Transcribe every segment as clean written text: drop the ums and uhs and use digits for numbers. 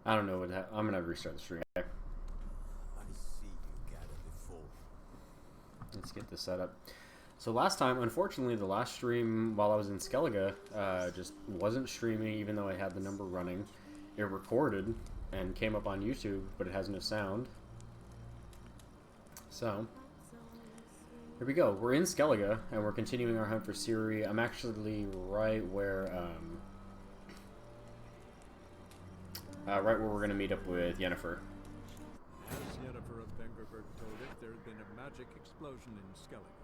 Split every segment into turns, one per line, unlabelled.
I don't know what I'm gonna restart the stream.
I see you gathered before.
Let's get this set up. So last time, unfortunately, the last stream while I was in Skellige just wasn't streaming, even though I had the number running. It recorded and came up on YouTube, but it has no sound. So here we go. We're in Skellige, and we're continuing our hunt for Ciri. I'm actually right where we're gonna meet up with Yennefer.
As Yennefer of Vengerberg told it, there had been a magic explosion in Skellig.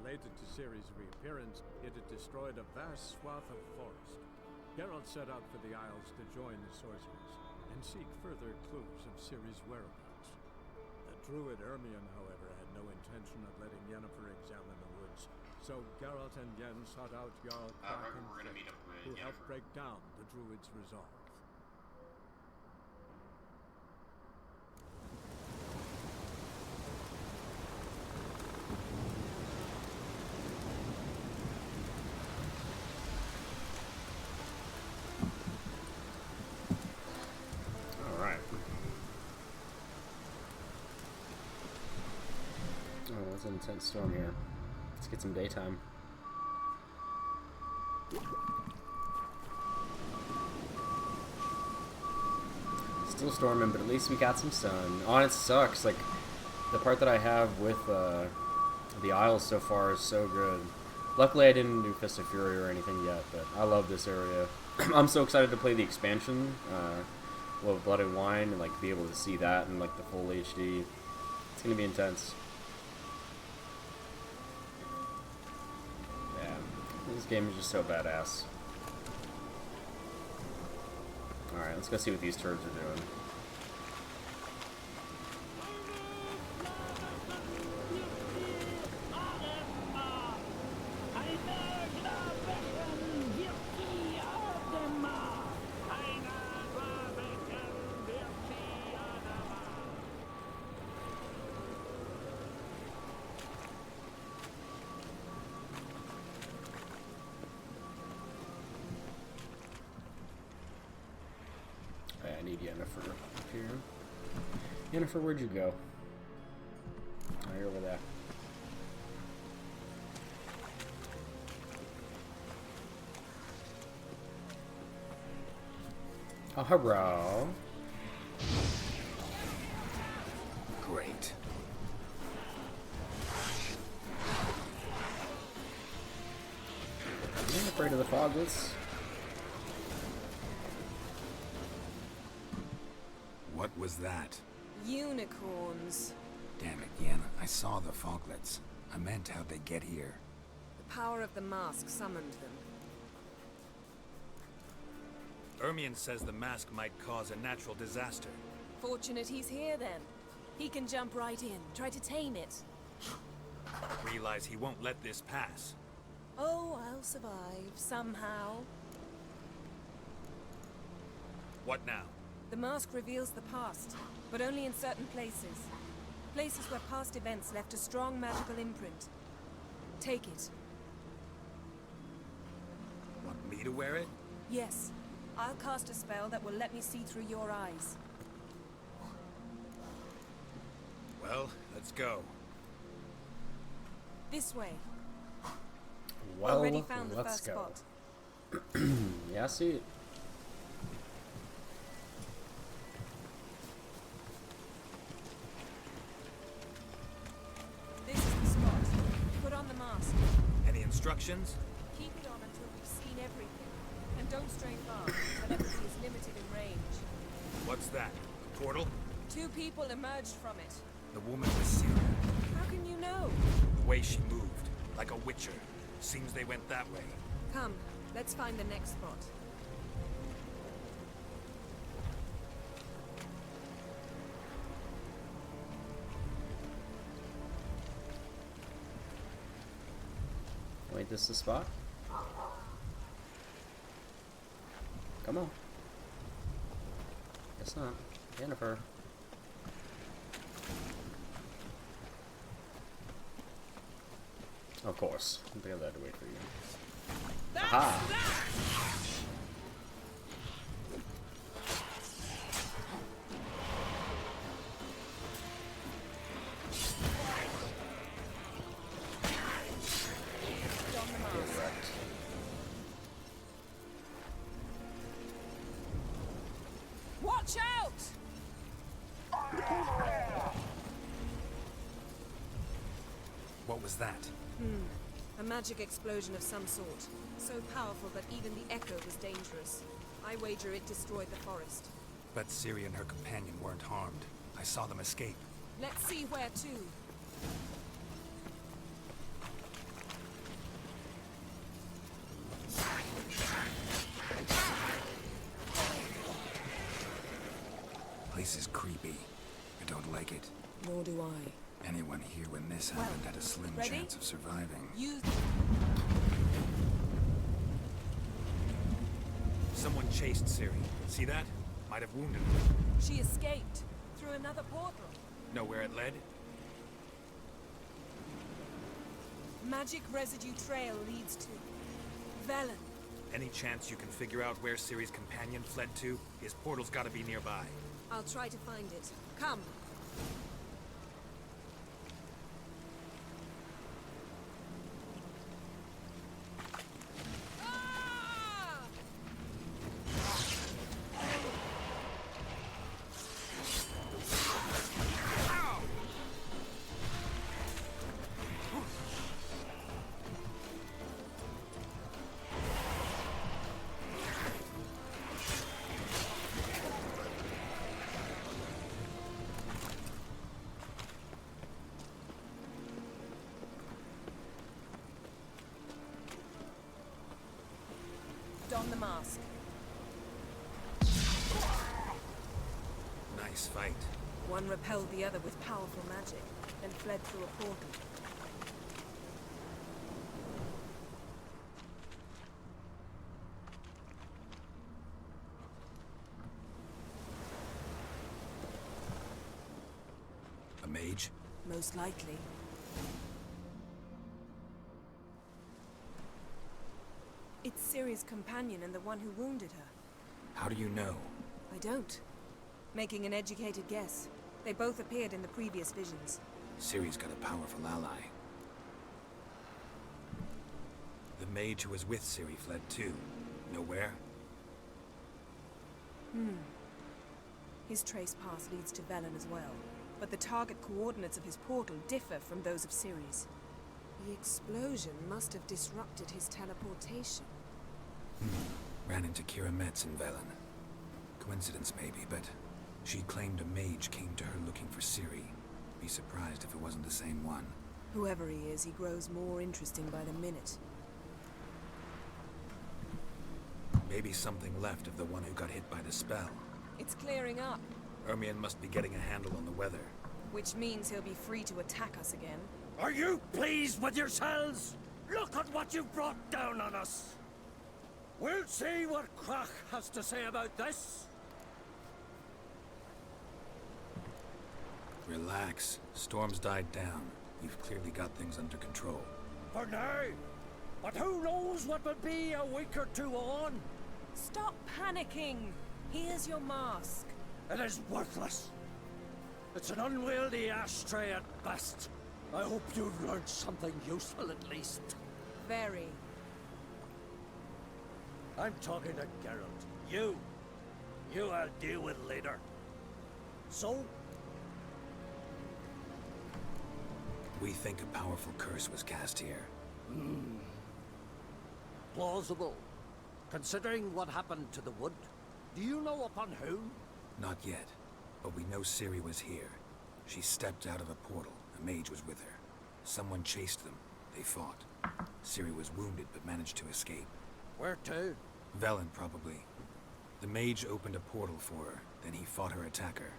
Related to Ciri's reappearance, it had destroyed a vast swath of forest. Geralt set out for the Isles to join the sorcerers and seek further clues of Ciri's whereabouts. The druid Ermion, however, had no intention of letting Yennefer examine the woods, so Geralt and Yen sought out Jarl who helped break down the druid's resolve.
It's an intense storm here. Let's get some daytime. Still storming, but at least we got some sun. Oh, it sucks. Like, the part that I have with the Isles so far is so good. Luckily, I didn't do Fist of Fury or anything yet, but I love this area. I'm so excited to play the expansion, with Blood and Wine, and like be able to see that in like the full HD. It's gonna be intense. This game is just so badass. Alright, let's go see what these turds are doing. I need Yennefer up here. Yennefer, where'd you go? Oh, you're over there. Oh, hello.
Great.
I'm afraid of the foglets.
What was that?
Unicorns.
Damn it, Yen. I saw the foglets. I meant how'd they get here?
The power of the mask summoned them.
Ermion says the mask might cause a natural disaster.
Fortunate he's here then. He can jump right in, try to tame it.
Realize he won't let this pass.
Oh, I'll survive, somehow.
What now?
The mask reveals the past, but only in certain places. Places where past events left a strong magical imprint. Take it.
Want me to wear it?
Yes. I'll cast a spell that will let me see through your eyes.
Well, let's go.
This way.
Well,
Already found the
let's
first
go.
spot.
Yeah, I see it.
This is the spot. Put on the mask.
Any instructions?
Keep it on until we've seen everything. And don't stray far. Telepathy is limited in range.
What's that? A portal?
2 people emerged from it.
The woman with Ciri.
How can you know?
The way she moved, like a witcher. Seems they went that way.
Come, let's find the next spot.
Wait, this is the spot? Come on. Guess not. Yennefer. Of course. I think I had to wait for you. Aha!
What was that?
A magic explosion of some sort. So powerful that even the echo was dangerous. I wager it destroyed the forest.
But Ciri and her companion weren't harmed. I saw them escape.
Let's see where to.
Place is creepy. I don't like it.
Nor do I.
Anyone here when this happened had a slim
ready?
chance of surviving.
Use...
Someone chased Ciri. See that? Might have wounded her.
She escaped. Through another portal.
Know where it led?
Magic residue trail leads to... Velen.
Any chance you can figure out where Ciri's companion fled to? His portal's gotta be nearby.
I'll try to find it. Come. Don the mask.
Nice fight.
One repelled the other with powerful magic, then fled through a portal.
A mage?
Most likely. It's Ciri's companion and the one who wounded her.
How do you know?
I don't. Making an educated guess. They both appeared in the previous visions.
Ciri's got a powerful ally.
The mage who was with Ciri fled too. Know where?
His trace path leads to Velen as well. But the target coordinates of his portal differ from those of Ciri's. The explosion must have disrupted his teleportation.
Ran into Kira Metz in Velen. Coincidence maybe, but she claimed a mage came to her looking for Ciri. Be surprised if it wasn't the same one.
Whoever he is, he grows more interesting by the minute.
Maybe something left of the one who got hit by the spell.
It's clearing up,
Ermion must be getting a handle on the weather.
which means he'll be free to attack us again.
Are you pleased with yourselves? Look at what you've brought down on us. We'll see what Krach has to say about this.
Relax. Storm's died down. We've clearly got things under control.
For now. But who knows what will be a week or two on?
Stop panicking! Here's your mask.
It is worthless. It's an unwieldy ashtray at best. I hope you've learned something useful at least.
Very.
I'm talking to Geralt. You I'll deal with later. So,
We think a powerful curse was cast here.
plausible. Considering what happened to the wood, do you know upon whom?
Not yet, but we know Ciri was here. She stepped out of a portal. A mage was with her. Someone chased them. They fought. Ciri was wounded but managed to escape.
Where to?
Velen, probably. The mage opened a portal for her, then he fought her attacker.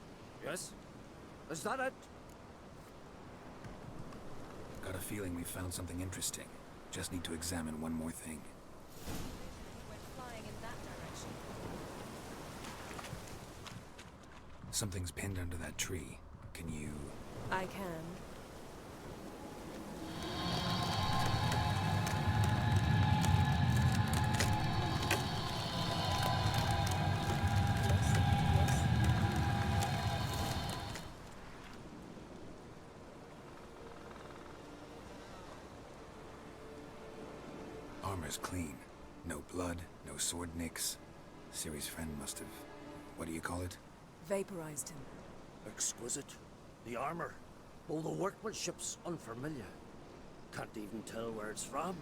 Yes? Is that it?
Got a feeling we found something interesting. Just need to examine one more thing.
We're flying in that direction.
Something's pinned under that tree. Can you...
I can.
Armor's clean. No blood, no sword nicks. Ciri's friend must have... what do you call it?
Vaporized him.
Exquisite. The armor. Though the workmanship's unfamiliar. Can't even tell where it's from.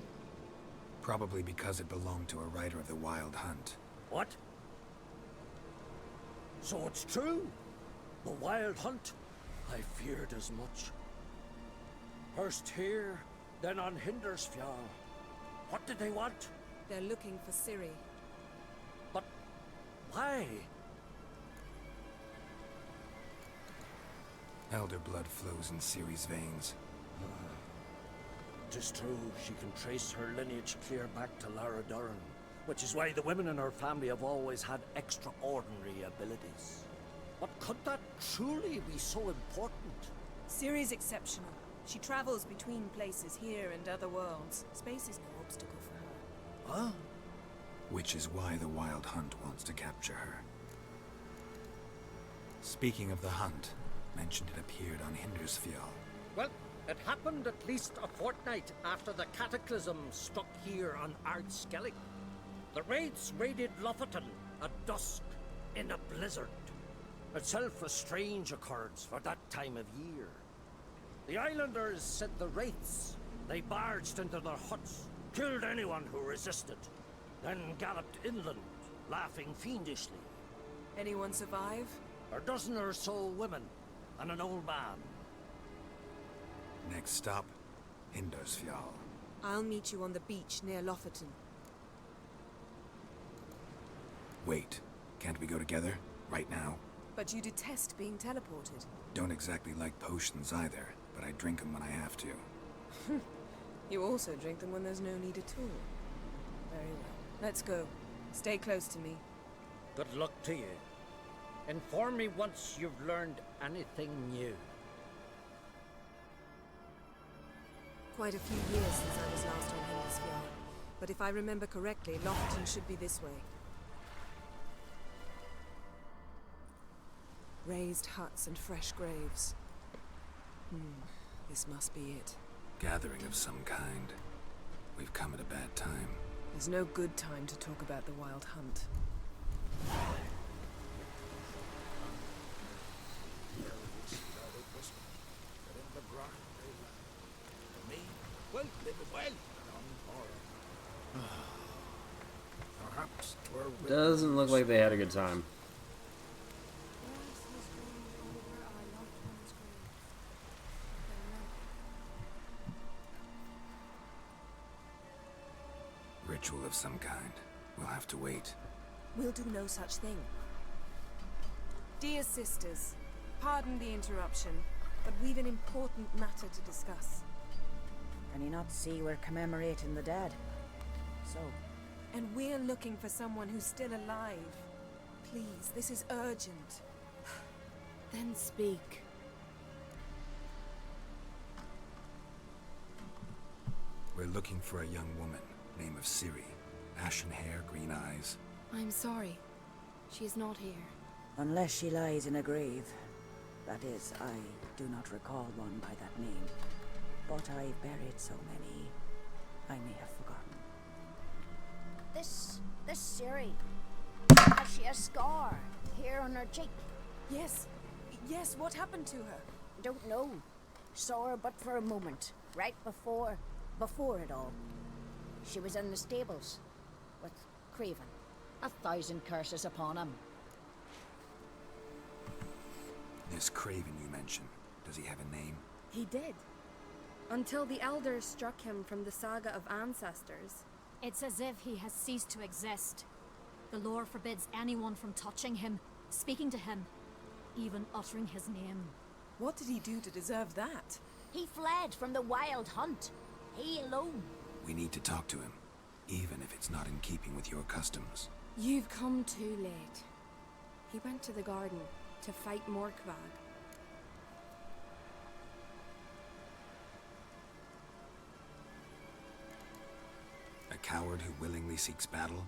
Probably because it belonged to a rider of the Wild Hunt.
What? So it's true? The Wild Hunt? I feared as much. First here, then on Hindersfjall. What did they want?
They're looking for Ciri.
But why?
Elder blood flows in Ciri's veins.
Tis true, she can trace her lineage clear back to Lara Duran, which is why the women in her family have always had extraordinary abilities. But could that truly be so important?
Ciri's exceptional. She travels between places here and other worlds. Space is no obstacle for her.
Huh?
Which is why the Wild Hunt wants to capture her. Speaking of the hunt, mentioned it appeared on Hindersfjall.
Well, it happened at least a fortnight after the cataclysm struck here on Skellig. The raids raided Lofton at dusk in a blizzard. Itself a strange occurrence for that time of year. The islanders said the wraiths. They barged into their huts, killed anyone who resisted, then galloped inland, laughing fiendishly.
Anyone survive?
A dozen or so women, and an old man.
Next stop, Hindersfjall.
I'll meet you on the beach near Lofton.
Wait, can't we go together? Right now?
But you detest being teleported.
Don't exactly like potions either, but I drink them when I have to.
You also drink them when there's no need at all. Very well. Let's go. Stay close to me.
Good luck to you. Inform me once you've learned anything new.
Quite a few years since I was last on Hindersfjall. But if I remember correctly, Lofton should be this way. Raised huts and fresh graves. This must be it.
Gathering of some kind. We've come at a bad time.
There's no good time to talk about the Wild Hunt.
Doesn't look like they had a good time.
Ritual of some kind. We'll have to wait.
We'll do no such thing. Dear sisters, pardon the interruption, but we've an important matter to discuss.
Can you not see we're commemorating the dead? So,
And we're looking for someone who's still alive. Please, this is urgent.
Then speak.
We're looking for a young woman, name of Ciri. Ashen hair, green eyes.
I'm sorry. She is not here.
unless she lies in a grave. That is, I do not recall one by that name. But I've buried so many, I may have forgotten.
This Ciri, has she a scar here on her cheek?
Yes, what happened to her?
Don't know. Saw her but for a moment, right before it all. She was in the stables with Craven. 1,000 curses upon him.
This Craven you mentioned, does he have a name?
He did. Until the elders struck him from the saga of ancestors.
It's as if he has ceased to exist. The lore forbids anyone from touching him, speaking to him, even uttering his name.
What did he do to deserve that?
He fled from the Wild Hunt. He alone.
We need to talk to him, even if it's not in keeping with your customs.
You've come too late. He went to the garden to fight Morkvag.
A coward who willingly seeks battle?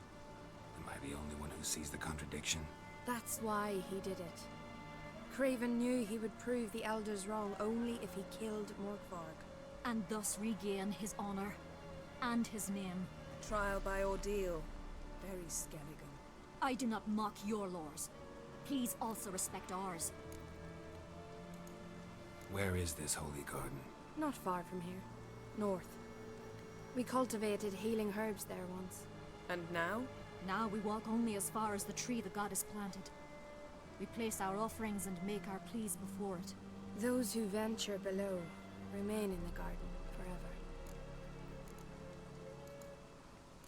Am I the only one who sees the contradiction?
That's why he did it. Craven knew he would prove the elders wrong only if he killed Morkvarg.
And thus regain his honor and his name.
Trial by ordeal. Very Skellige.
I do not mock your laws. Please also respect ours.
Where is this holy garden?
Not far from here. North. We cultivated healing herbs there once.
And now?
Now we walk only as far as the tree the goddess planted. We place our offerings and make our pleas before it.
Those who venture below remain in the garden forever.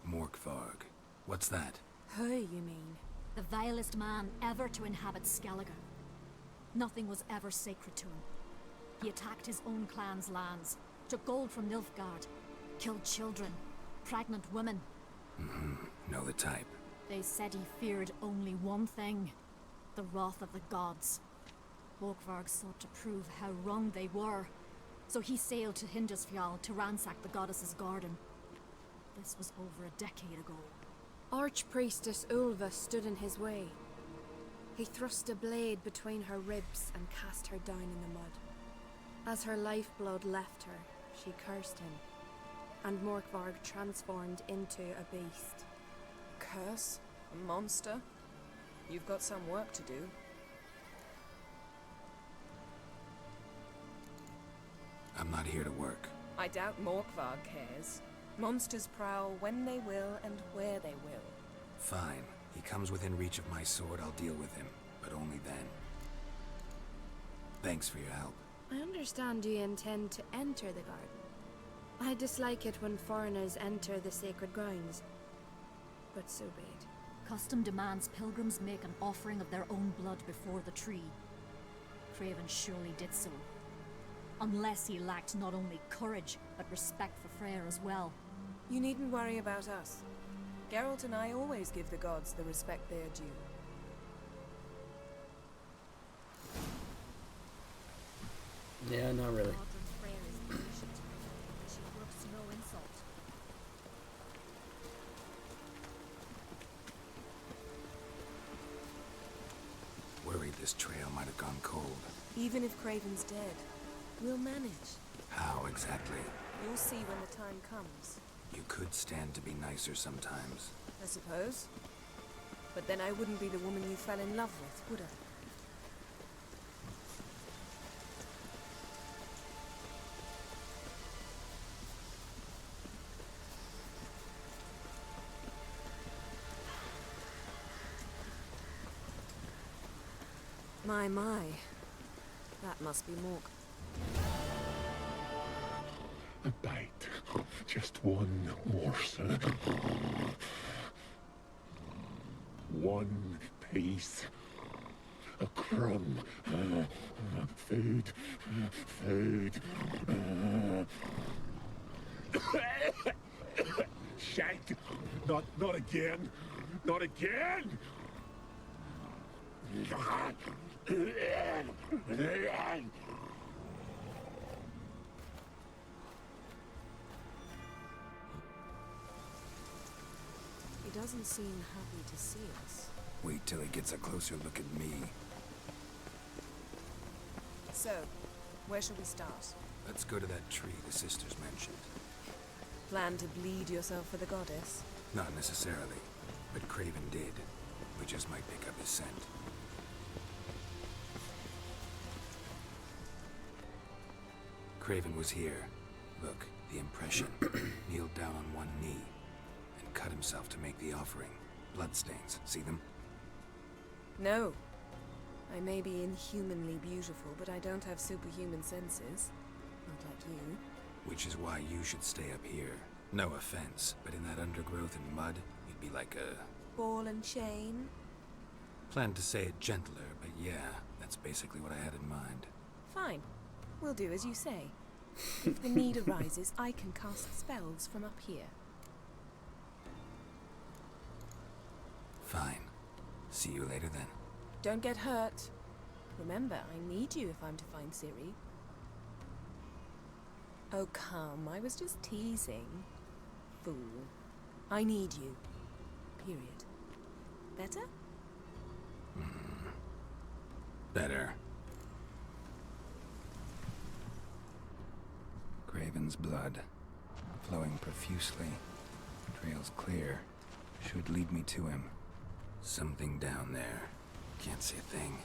Morkvarg. What's that?
Who, you mean?
The vilest man ever to inhabit Skellige. Nothing was ever sacred to him. He attacked his own clan's lands, took gold from Nilfgaard, killed children, pregnant women.
Know the type.
They said he feared only one thing, the wrath of the gods. Morkvarg sought to prove how wrong they were, so he sailed to Hindisfjall to ransack the goddess's garden. This was over a decade ago.
Archpriestess Ulva stood in his way. He thrust a blade between her ribs and cast her down in the mud. As her lifeblood left her, she cursed him, and Morkvarg transformed into a beast.
Curse? A monster? You've got some work to do.
I'm not here to work.
I doubt Morkvarg cares. Monsters prowl when they will and where they will.
Fine. He comes within reach of my sword, I'll deal with him. But only then. Thanks for your help.
I understand you intend to enter the garden. I dislike it when foreigners enter the sacred grounds. But so be it.
Custom demands pilgrims make an offering of their own blood before the tree. Craven surely did so. Unless he lacked not only courage, but respect for Freyr as well.
You needn't worry about us. Geralt and I always give the gods the respect they are due.
Yeah, not really.
Modern Freyr is patient. She brooks no insult.
Worried this trail might have gone cold.
Even if Craven's dead, we'll manage.
How exactly?
You'll see when the time comes.
You could stand to be nicer sometimes.
I suppose. But then I wouldn't be the woman you fell in love with, would I? My. That must be Mork.
A bite. Just one morsel. One piece. A crumb. Food. Food. Shite. Not again. Not again.
He doesn't seem happy to see us.
Wait till he gets a closer look at me.
So, where shall we start?
Let's go to that tree the sisters mentioned.
Plan to bleed yourself for the goddess?
Not necessarily, but Craven did. We just might pick up his scent. Craven was here. Look, the impression. Kneeled down on one knee and cut himself to make the offering. Bloodstains. See them?
No. I may be inhumanly beautiful, but I don't have superhuman senses. Not like you.
Which is why you should stay up here. No offense, but in that undergrowth and mud, you'd be like a...
Ball and chain?
Planned to say it gentler, but yeah, that's basically what I had in mind.
Fine. We'll do as you say. If the need arises, I can cast spells from up here.
Fine. See you later then.
Don't get hurt. Remember, I need you if I'm to find Ciri. Oh, come. I was just teasing. Fool. I need you. Period. Better?
Better. Craven's blood, flowing profusely. Trail's clear. Should lead me to him. Something down there. Can't see a thing.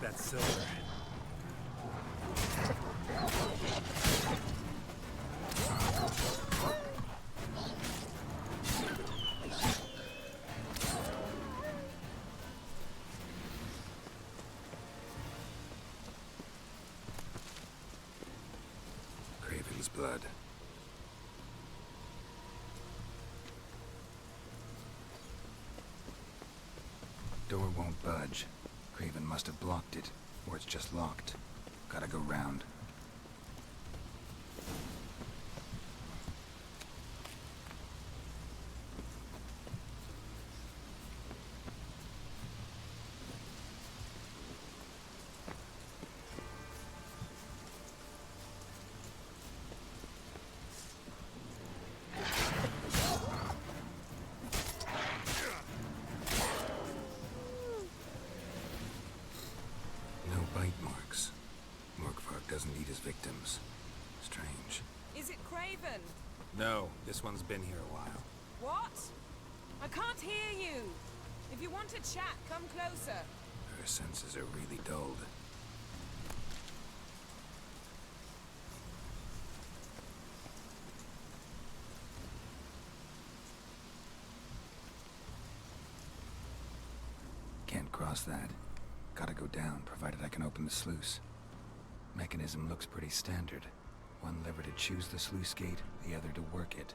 like that silver.
Craven's blood. Door won't budge. Craven must have blocked it, or it's just locked. Gotta go round. Doesn't eat his victims. Strange.
Is it Craven?
No, this one's been here a while.
What? I can't hear you. If you want to chat, come closer.
Her senses are really dulled. Can't cross that. Gotta go down, provided I can open the sluice. Mechanism looks pretty standard. One lever to choose the sluice gate, the other to work it.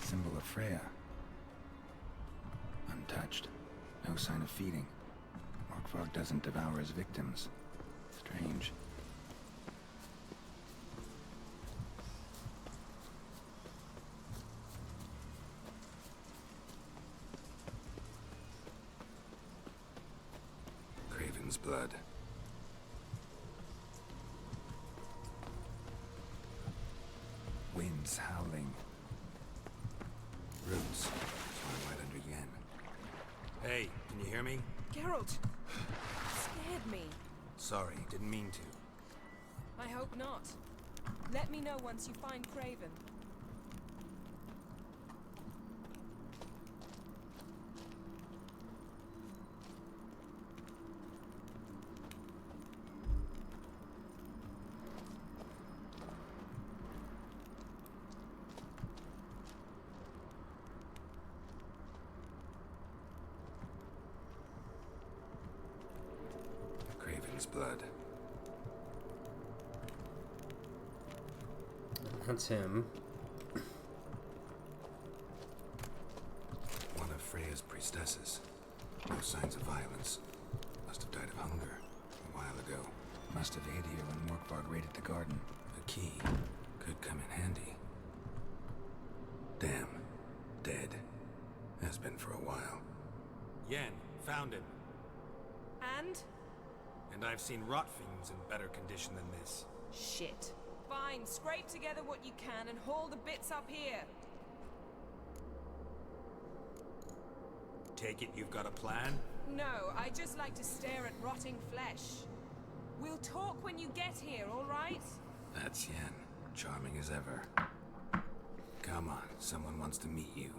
Symbol of Freya. Untouched. No sign of feeding. Morkvarg doesn't devour his victims. Strange. Craven's blood. Winds howling. Roots. Right under Yen.
Hey, can you hear me?
Geralt! Scared me.
Sorry, didn't mean to.
I hope not. Let me know once you find Craven.
Craven's blood.
That's him.
One of Freya's priestesses. No signs of violence. Must have died of hunger a while ago. Must have hid here when Morkvarg raided the garden. A key could come in handy. Damn. Dead. Has been for a while.
Yen, found him.
And?
And I've seen rot fiends in better condition than this.
Shit. Fine, scrape together what you can and haul the bits up here.
Take it you've got a plan?
No, I just like to stare at rotting flesh. We'll talk when you get here, all right?
That's Yen. Charming as ever. Come on, someone wants to meet you.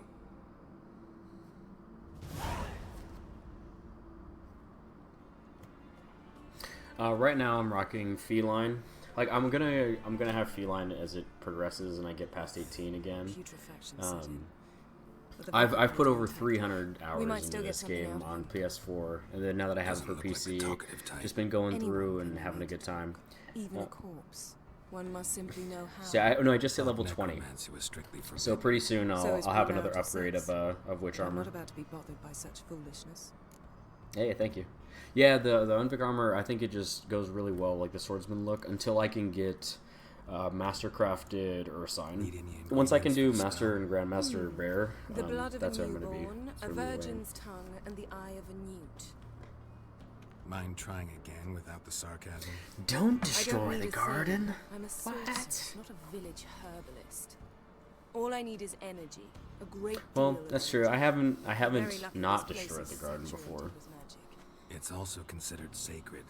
Right now I'm rocking Feline. Like I'm gonna have feline as it progresses and I get past 18 again.
Putrefaction set in. But the
I've
vampire
put over
don't
300
attack. We might
hours
still
into
get
this
something
game
out
on
of him.
PS4, and then now that I have it for
Doesn't look like the
PC,
talkative type.
just been going
Anyone
through
can
and having a
make
good time.
Even a corpse. One must simply know how.
See, I just hit level
Thought
20,
necromancy was strictly
so
forbidden.
pretty soon
So is
I'll have
being
another
out of
upgrade
sense.
of witch
I'm
armor.
not about to be bothered by such foolishness.
Hey, thank you. Yeah, the Unvik armor, I think it just goes really well, like the swordsman look, until I can get mastercrafted Ursine.
Need any
Once I can do
ingredients for the
master and grandmaster bear,
The blood of
that's
a
what I'm gonna be.
newborn,
It's
a
gonna be lame.
virgin's tongue, and the eye of a newt.
Mind trying again without the sarcasm?
Don't
I don't
destroy
need
the
a
garden.
surgeon. I'm a sorceress, not a village herbalist. All I need is energy. A great deal
Well,
of
that's true.
energy.
I haven't
Very lucky
not
this place
destroyed
is
the garden
saturated
before.
with magic.
It's also considered sacred.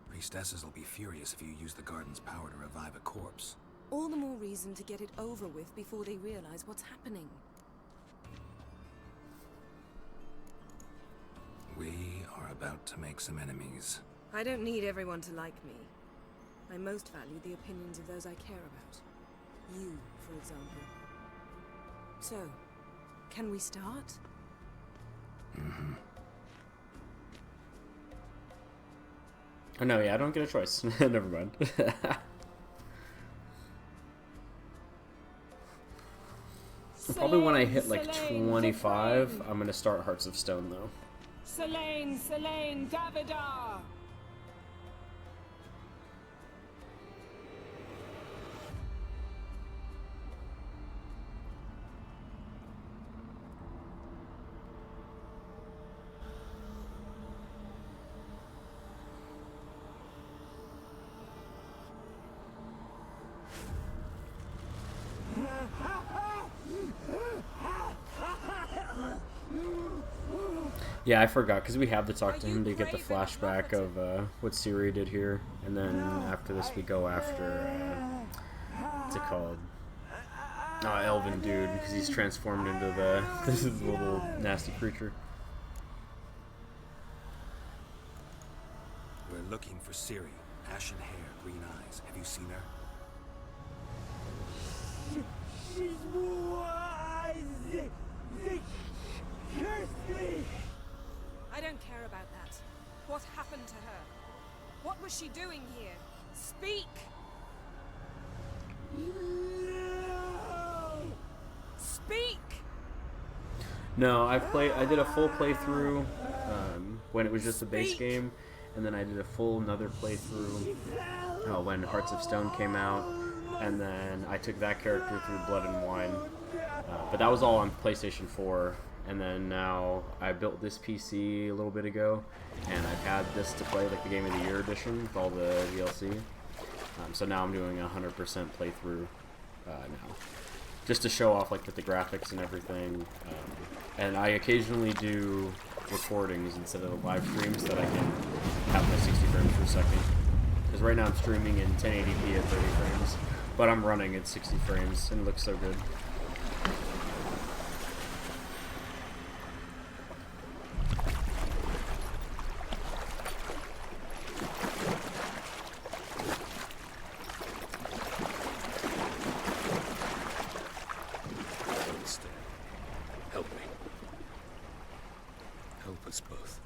Priestesses will be furious if you use the garden's power to revive a corpse.
All the more reason to get it over with before they realize what's happening.
We are about to make some enemies.
I don't need everyone to like me. I most value the opinions of those I care about. You, for example. So, can we start?
Oh no, yeah, I don't get a choice. Never mind. Probably when I hit like 25, I'm gonna start Hearts of Stone though.
Selene, Davidar!
Yeah, I forgot because we have to talk to him to get the flashback of what Ciri did here, and then after this we go after what's it called? Elven dude, because he's transformed into this little nasty creature.
We're looking for Ciri. Ashen hair, green eyes. Have you seen her?
I don't care about that. What happened to her? What was she doing here? Speak! Speak!
No, I did a full playthrough when it was just a base game, and then I did a full another playthrough when Hearts of Stone came out, and then I took that character through Blood and Wine, but that was all on PlayStation 4, and then now I built this PC a little bit ago, and I've had this to play, like the Game of the Year edition with all the DLC, so now I'm doing a 100% playthrough now, just to show off like with the graphics and everything, and I occasionally do recordings instead of live streams so that I can have my 60 frames per second, because right now I'm streaming in 1080p at 30 frames, but I'm running at 60 frames and it looks so good.
Understand. Help me. Help us both.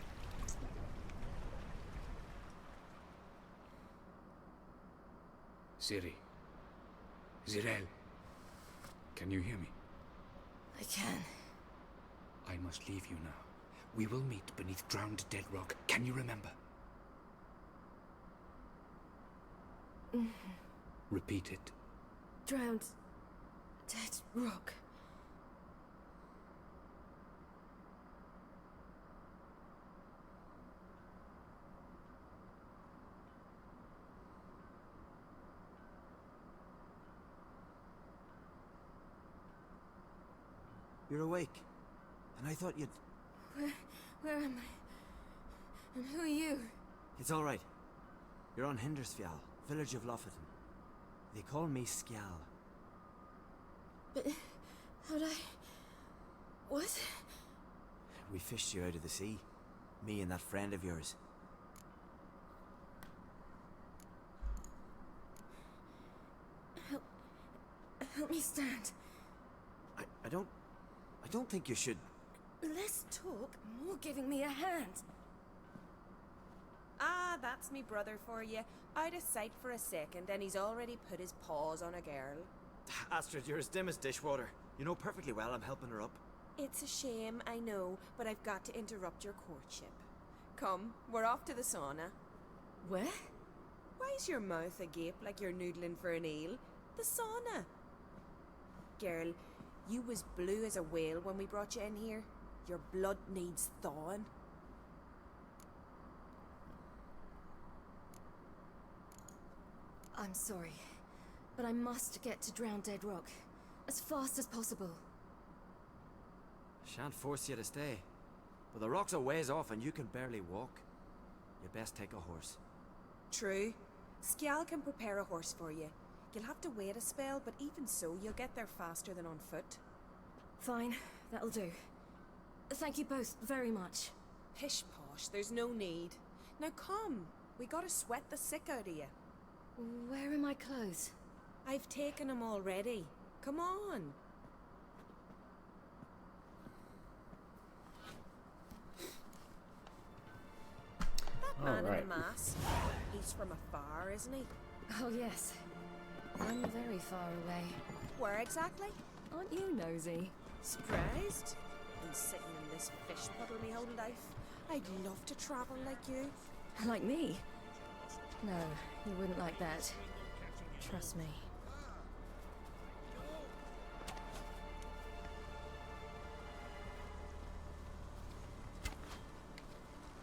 Ciri. Zirel. Can you hear me?
I can.
I must leave you now. We will meet beneath drowned dead rock. Can you remember? Repeat it.
Drowned. Dead rock.
You're awake. And I thought you'd...
Where am I? And who are you?
It's all right. You're on Hindersfjall, village of Lofton. They call me Skjall.
But how'd I... What?
We fished you out of the sea. Me and that friend of yours.
Help me stand.
I don't think you should...
Less talk, more giving me a hand.
Ah, that's me brother for you. Out of sight for a second, and he's already put his paws on a girl.
Astrid, you're as dim as dishwater. You know perfectly well I'm helping her up.
It's a shame, I know, but I've got to interrupt your courtship. Come, we're off to the sauna.
Where?
Why's your mouth agape like you're noodling for an eel? The sauna. Girl, you was blue as a whale when we brought you in here. Your blood needs thawing.
I'm sorry, but I must get to Drowned Dead Rock as fast as possible.
Shan't force you to stay. But the rock's a ways off and you can barely walk. You best take a horse.
True. Skjal can prepare a horse for you. You'll have to wait a spell, but even so, you'll get there faster than on foot.
Fine, that'll do. Thank you both very much.
Pish posh, there's no need. Now come, we gotta sweat the sick out of you.
Where are my clothes?
I've taken them already. Come on. That man in the mask, he's from afar, isn't he?
Oh yes. I'm very far away.
Where exactly?
Aren't you nosy?
Surprised? Been sitting in this fish puddle me whole life. I'd love to travel like you.
Like me? No, you wouldn't like that. Trust me.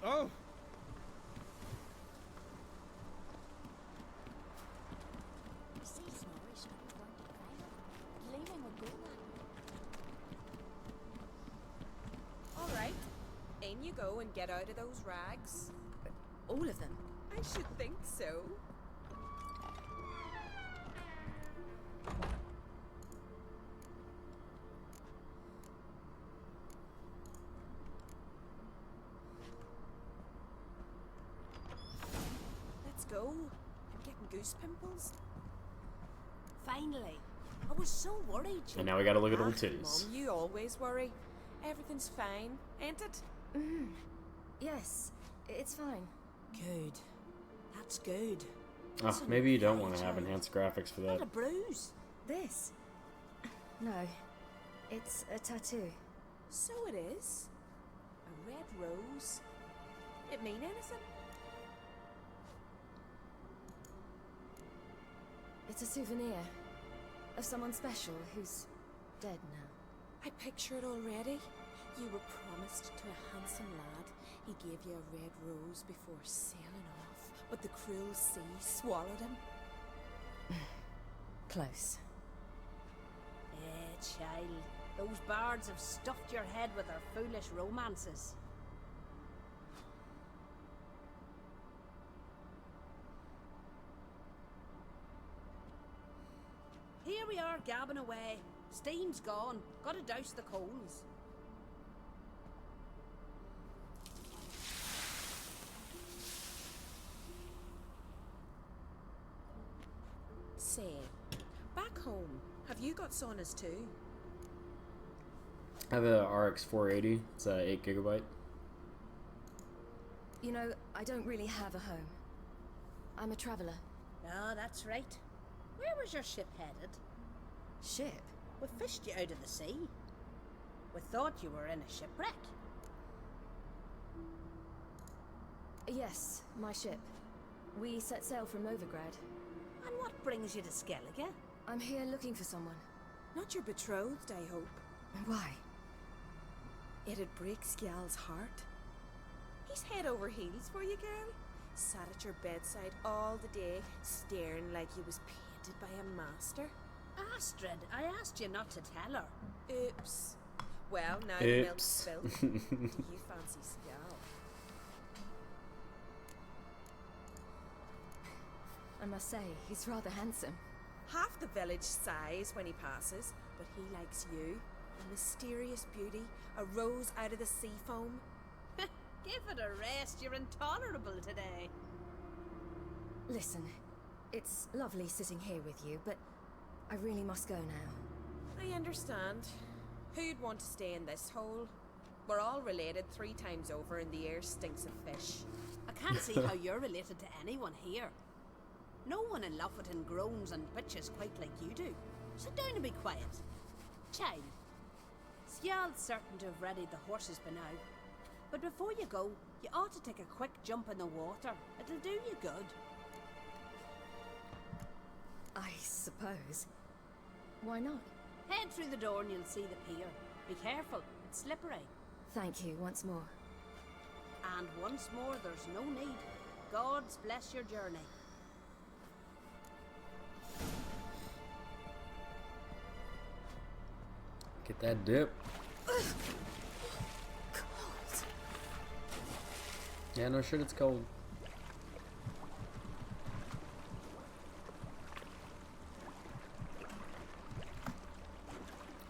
Oh!
Alright, in you go and get out of those rags.
All of them?
I should think so. Let's go. I'm getting goose pimples.
Finally. I was so worried.
And now we gotta look at old titties.
Mom, you always worry. Everything's fine, ain't it?
Yes, it's fine.
Good. That's good.
Oh, maybe you don't want to have enhanced graphics for
Not
that.
a bruise.
This? No. It's a tattoo.
So it is. A red rose. It mean anything?
It's a souvenir of someone special who's dead now.
I picture it already. You were promised to a handsome lad. He gave you a red rose before sailing off, but the cruel sea swallowed him.
Close.
Child. Those bards have stuffed your head with their foolish romances. Here we are, gabbing away. Steam's gone. Gotta douse the coals.
Say, back home, have you got saunas too?
I have a RX 480. It's 8 gigabyte.
You know, I don't really have a home. I'm a traveler.
Ah, that's right. Where was your ship headed?
Ship?
We fished you out of the sea. We thought you were in a shipwreck.
Yes, my ship. We set sail from Novigrad.
And what brings you to Skellige?
I'm here looking for someone.
Not your betrothed, I hope.
Why?
It'd break Skjal's heart. He's head over heels for you, girl. Sat at your bedside all the day, staring like he was painted by a master.
Astrid, I asked you not to tell her.
Oops. Well, now the milk's spilled. Do you fancy Skjal?
I must say, he's rather handsome.
Half the village sighs when he passes, but he likes you. A mysterious beauty, a rose out of the sea foam.
Give it a rest, you're intolerable today.
Listen, it's lovely sitting here with you, but
I really must go now.
I understand. Who'd want to stay in this hole? We're all related 3 times over and the air stinks of fish.
I can't see how you're related to anyone here. No one in Lofton groans and bitches quite like you do. Sit down and be quiet. Child, Skjald's certain to have readied the horses by now. But before you go, you ought to take a quick jump in the water. It'll do you good.
I suppose. Why not?
Head through the door and you'll see the pier. Be careful, it's slippery.
Thank you once more.
And once more, there's no need. Gods bless your journey.
Get that dip. Yeah, no shit, it's cold.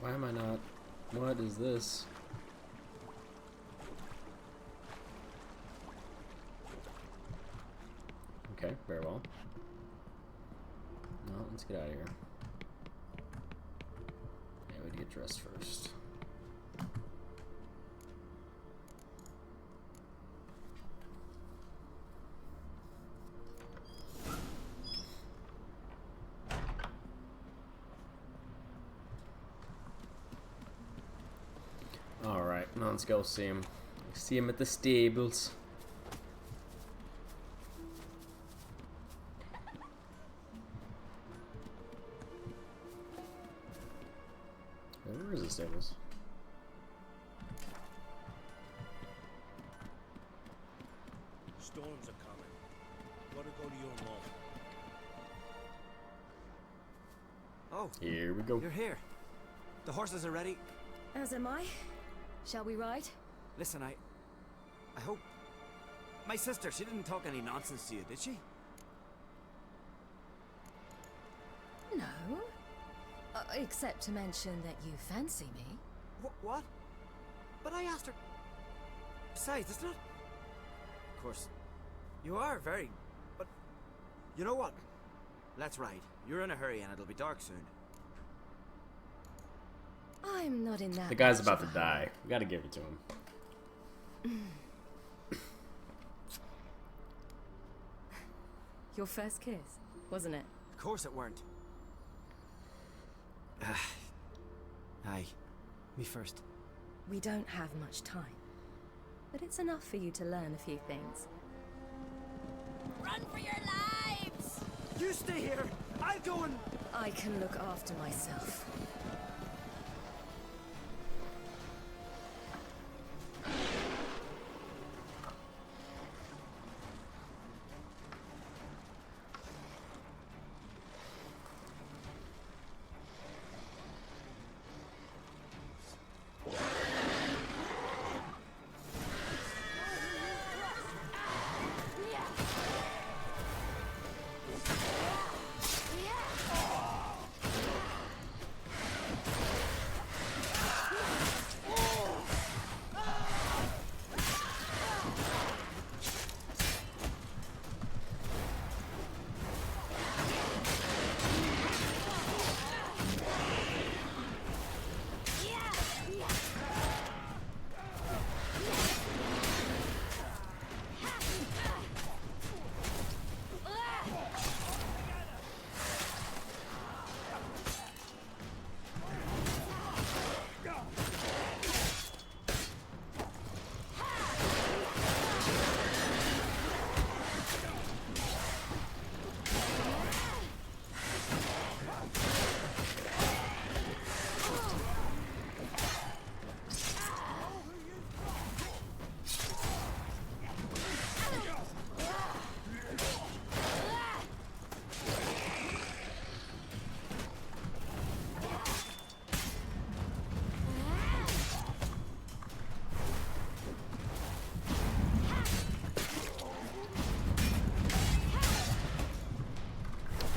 Why am I not? What is this? Okay, very well. No, let's get out of here. Yeah, we need to get dressed first. Alright, now let's go see him. See him at the stables. Where is the stables?
Storms are coming. Gotta go to your mom.
Oh,
Here we go.
you're here. The horses are ready.
As am I. Shall we ride?
Listen, I hope... My sister, she didn't talk any nonsense to you, did she?
No. Except to mention that you fancy me.
What? But I asked her... Besides, it's not... Of course, you are very... But... You know what? Let's ride. You're in a hurry and it'll be dark soon.
I'm not in that.
The guy's
much
about
of
to
a hurry.
die. We gotta give it to him.
Your first kiss, wasn't it?
Of course it weren't. Aye. Me first.
We don't have much time. But it's enough for you to learn a few things.
Run for your lives!
You stay here! I'll go and...
I can look after myself.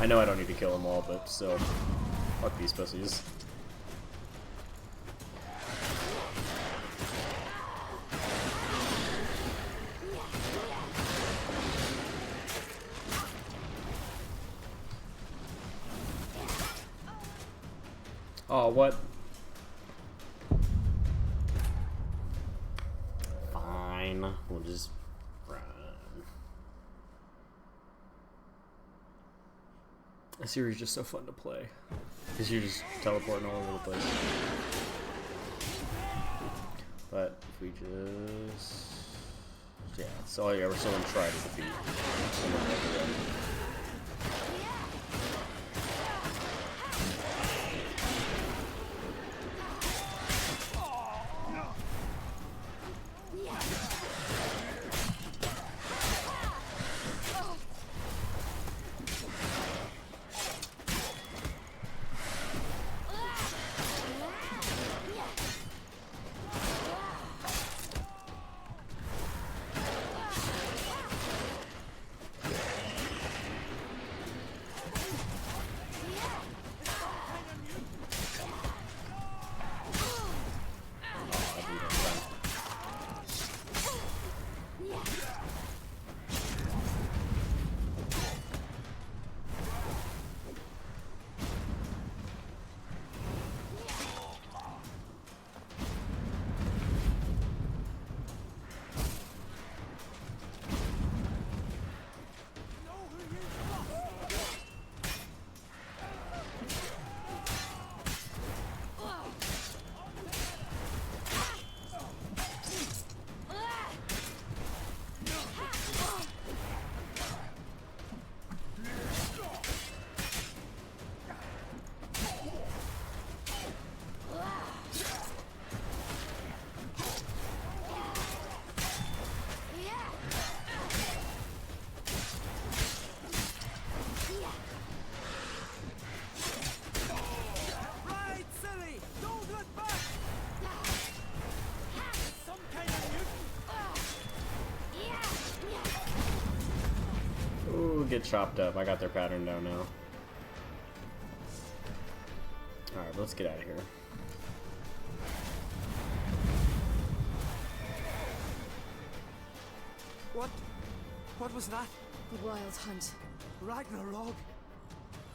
I know I don't need to kill them all, but still. Fuck these pussies. Oh, what? Fine. We'll just run. This series is just so fun to play. Because you're just teleporting all over the place. But if we just... Yeah, so yeah, we're still gonna try to defeat someone like that. Get chopped up. I got their pattern down now. Alright, let's get out of here.
What was that?
The Wild Hunt.
Ragnarok?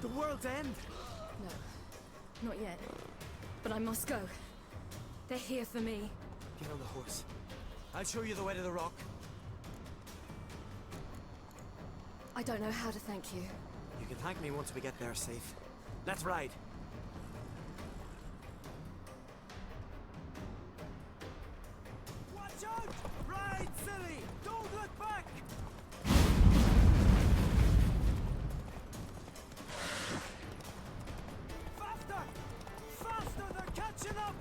The world's end?
No, not yet. But I must go. They're here for me.
Get on the horse. I'll show you the way to the rock.
I don't know how to thank you.
You can thank me once we get there safe. Let's ride. Watch out! Ride, Ciri! Don't look back! Faster! Faster! They're catching up!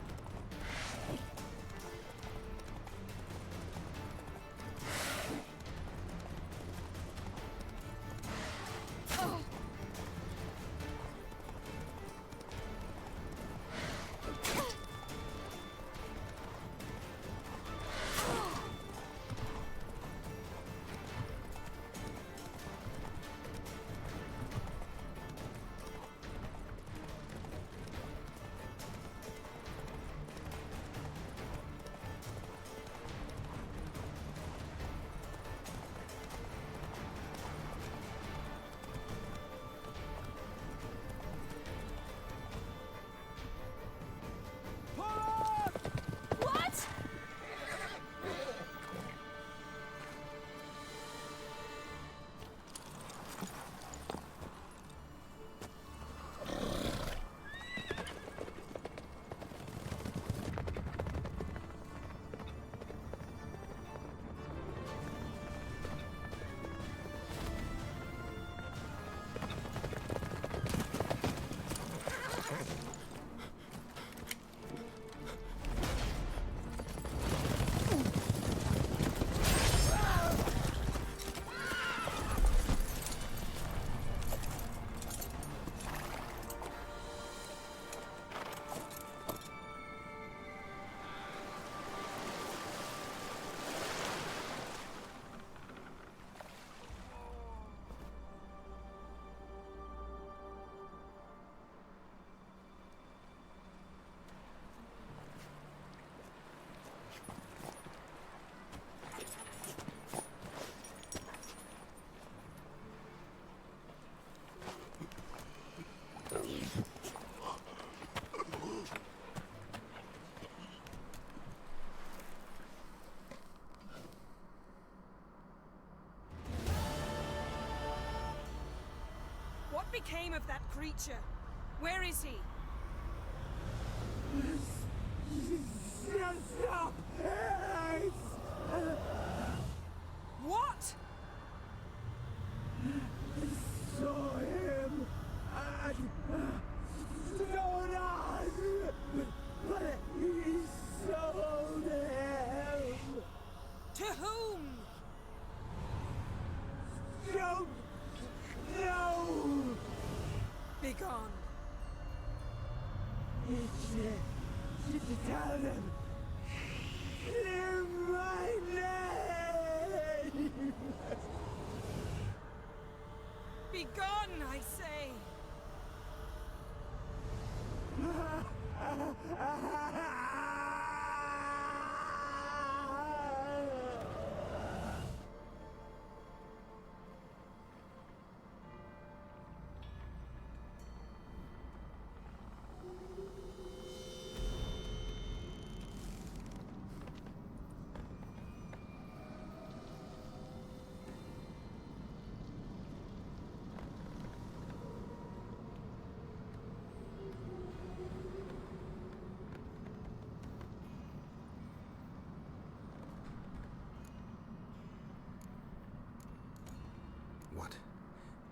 became of that creature? Where is he? What?
Saw him and Stonan, but he sold him.
To whom?
Don't know.
Begone.
Tell them. Clear my name.
Begone, I say.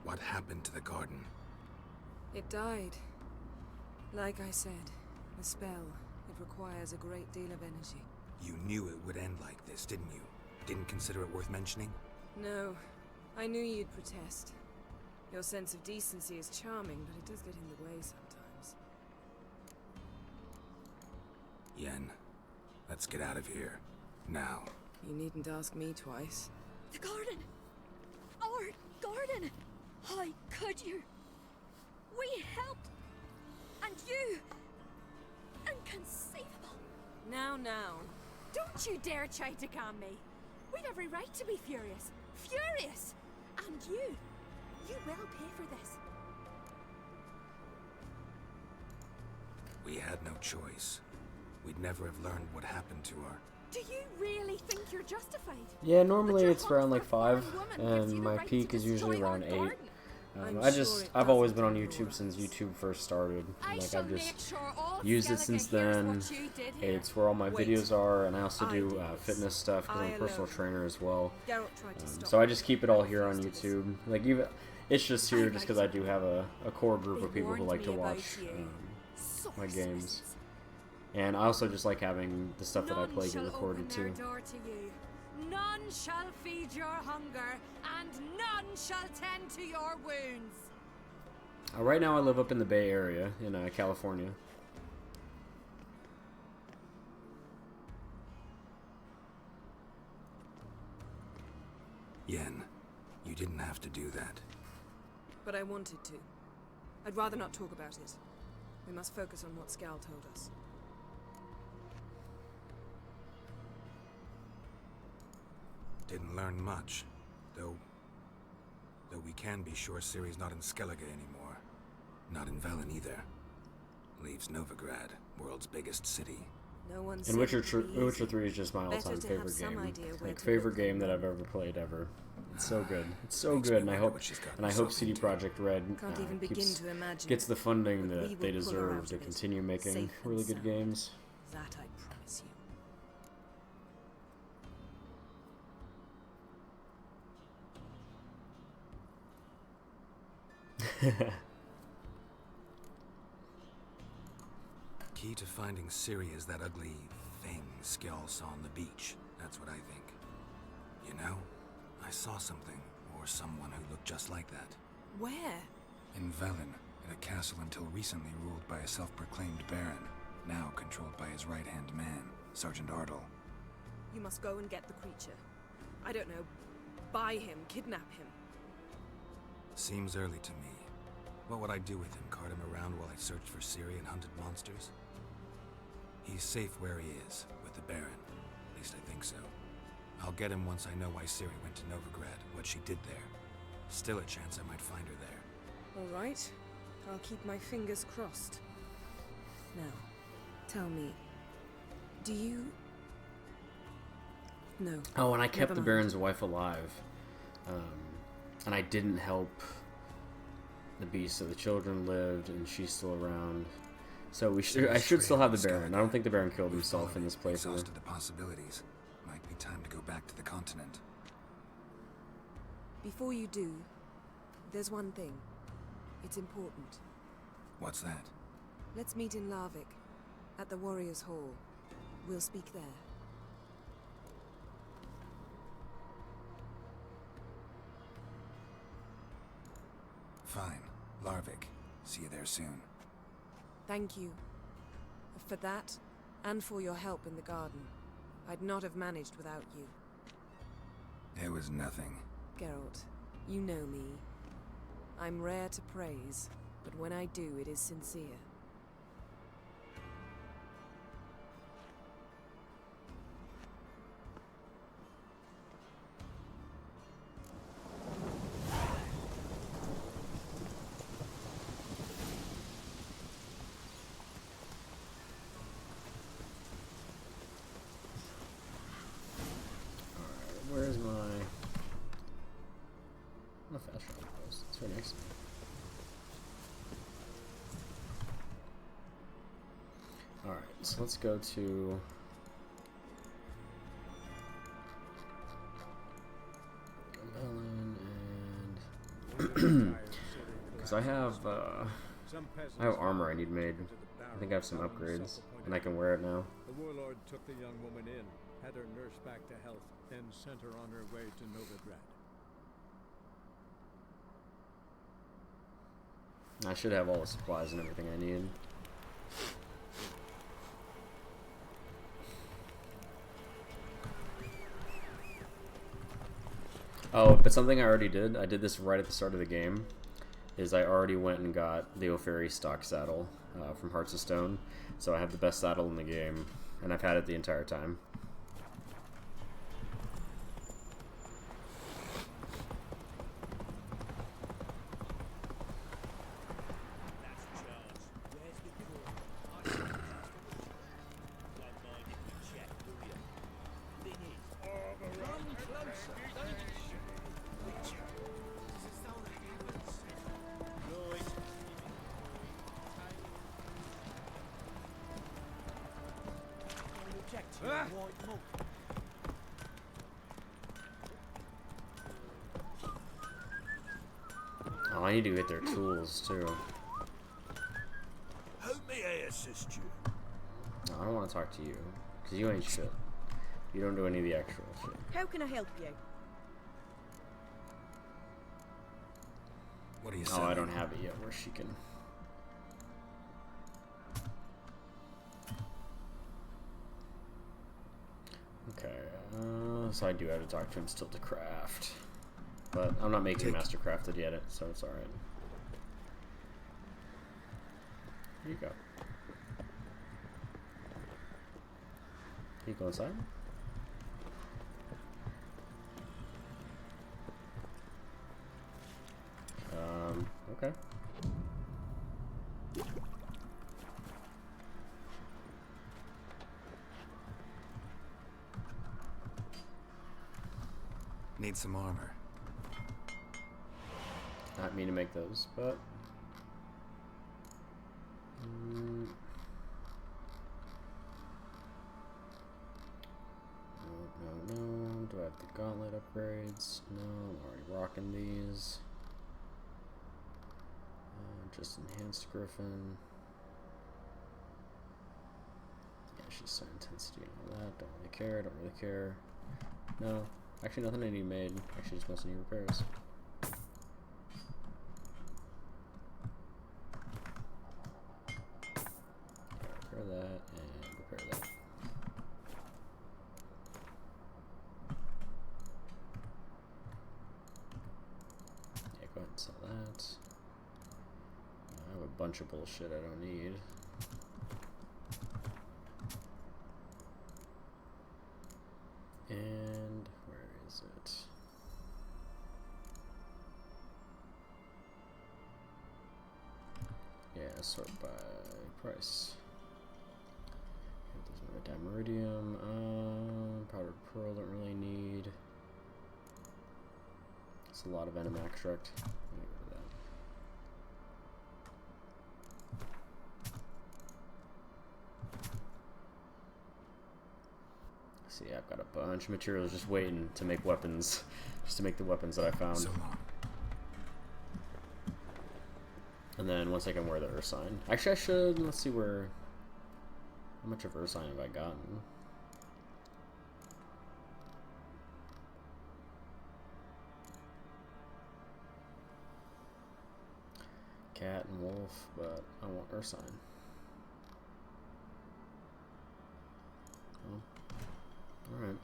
What happened to the garden?
It died. Like I said, the spell, it requires a great deal of energy.
You knew it would end like this, didn't you? Didn't consider it worth mentioning?
No, I knew you'd protest. Your sense of decency is charming, but it does get in the way sometimes.
Yen, let's get out of here. Now.
You needn't ask me twice.
The garden! Our garden! How could you? We helped! And you! Inconceivable!
Now.
Don't you dare try to calm me! We've every right to be furious! Furious! And you will pay for this.
We had no choice. We'd never have learned what happened to her.
Do you really think you're justified?
Yeah, normally it's around like 5, and my peak is usually around 8. I've always been on YouTube since YouTube first started. Like I've just used it since then. It's where all my videos are, and I also do fitness stuff because I'm a personal trainer as well. So I just keep it all here on YouTube. Like even it's just here just because I do have a core group of people who like to watch my games. And I also just like having the stuff that I play get recorded too.
None shall feed your hunger, and none shall tend to your wounds.
Right now I live up in the Bay Area in California.
Yen, you didn't have to do that.
But I wanted to. I'd rather not talk about it. We must focus on what Skal told us.
Didn't learn much, though we can be sure Ciri's not in Skellige anymore. Not in Velen either. Leaves Novigrad, world's biggest city.
No one's
and Witcher 3 is just my all-time favorite game. Like favorite game that I've ever played ever. It's so good. It's so good, and I hope CD Projekt Red gets the funding that they deserve to continue making really good games.
That I promise you.
Key to finding Ciri is that ugly thing Skell saw on the beach. That's what I think. You know, I saw something, or someone who looked just like that.
Where?
In Velen, in a castle until recently ruled by a self-proclaimed baron, now controlled by his right-hand man, Sergeant Ardle.
You must go and get the creature. I don't know, buy him, kidnap him.
Seems early to me. What would I do with him? Cart him around while I searched for Ciri and hunted monsters? He's safe where he is, with the Baron. At least I think so. I'll get him once I know why Ciri went to Novigrad, what she did there. Still a chance I might find her there.
All right. I'll keep my fingers crossed. Now, tell me, do you... No.
Oh, and I kept the Baron's wife alive. And I didn't help the beast, so the children lived, and she's still around. So I should still have the Baron. I don't think the Baron killed himself in this playthrough.
Exhausted the possibilities. Might be time to go back to the continent.
Before you do, there's one thing. It's important.
What's that?
Let's meet in Larvik, at the Warriors' Hall. We'll speak there.
Fine. Larvik. See you there soon.
Thank you. For that, and for your help in the garden. I'd not have managed without you.
It was nothing.
Geralt, you know me. I'm rare to praise, but when I do, it is sincere.
Where's my fast travel post? It's very nice. Alright, so let's go to Melon and because I have armor I need made. I think I have some upgrades and I can wear it now.
The warlord took the young woman in, had her nursed back to health, then sent her on her way to Novigrad.
I should have all the supplies and everything I need. Oh, but something I already did, I did this right at the start of the game, is I already went and got the O'Ferry stock saddle from Hearts of Stone. So I have the best saddle in the game, and I've had it the entire time. Oh, I need to get their tools too.
How may I assist you?
No, I don't want to talk to you, because you ain't shit. You don't do any of the actual shit.
How can I help you?
What are you
Oh,
selling?
I don't have it yet where she can... Okay, so I do have to talk to him still to craft. But I'm not making Master Crafted yet, so it's alright. Here you go. Can you go inside? Okay.
Need some armor.
Not me to make those, but... No. Do I have the gauntlet upgrades? No, I'm already rocking these. Just enhanced Griffin. Yeah, she's so intensity and all that. Don't really care. No, actually nothing I need made. Actually just wants to need repairs. Repair that and repair that. Yeah, go ahead and sell that. I have a bunch of bullshit I don't need. And where is it? Yeah, sort by price. There's no Dimeridium. Powdered Pearl don't really need. It's a lot of Venom Extract. Get rid of that. See, I've got a bunch of materials just waiting to make weapons, just to make the weapons that I found.
So long.
And then once I can wear the Ursine. Actually, I should. Let's see where. How much of Ursine have I gotten? Cat and wolf, but I want Ursine. Oh. Alright.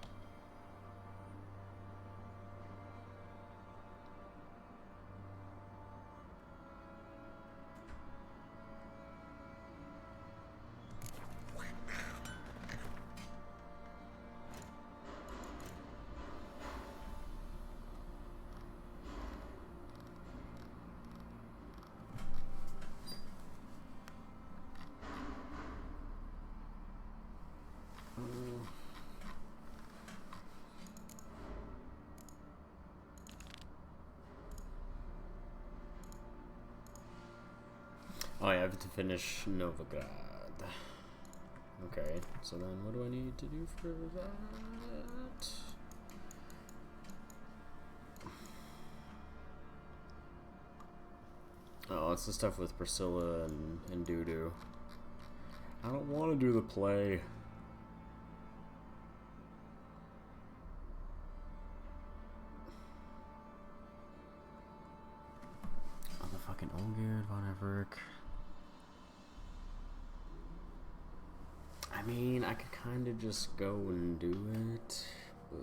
Oh, I have to finish Novigrad. Okay, so then what do I need to do for that? Oh, it's the stuff with Priscilla and Dudu. I don't want to do the play. Oh, the fucking Olgerd von Everk. I mean, I could kind of just go and do it, but...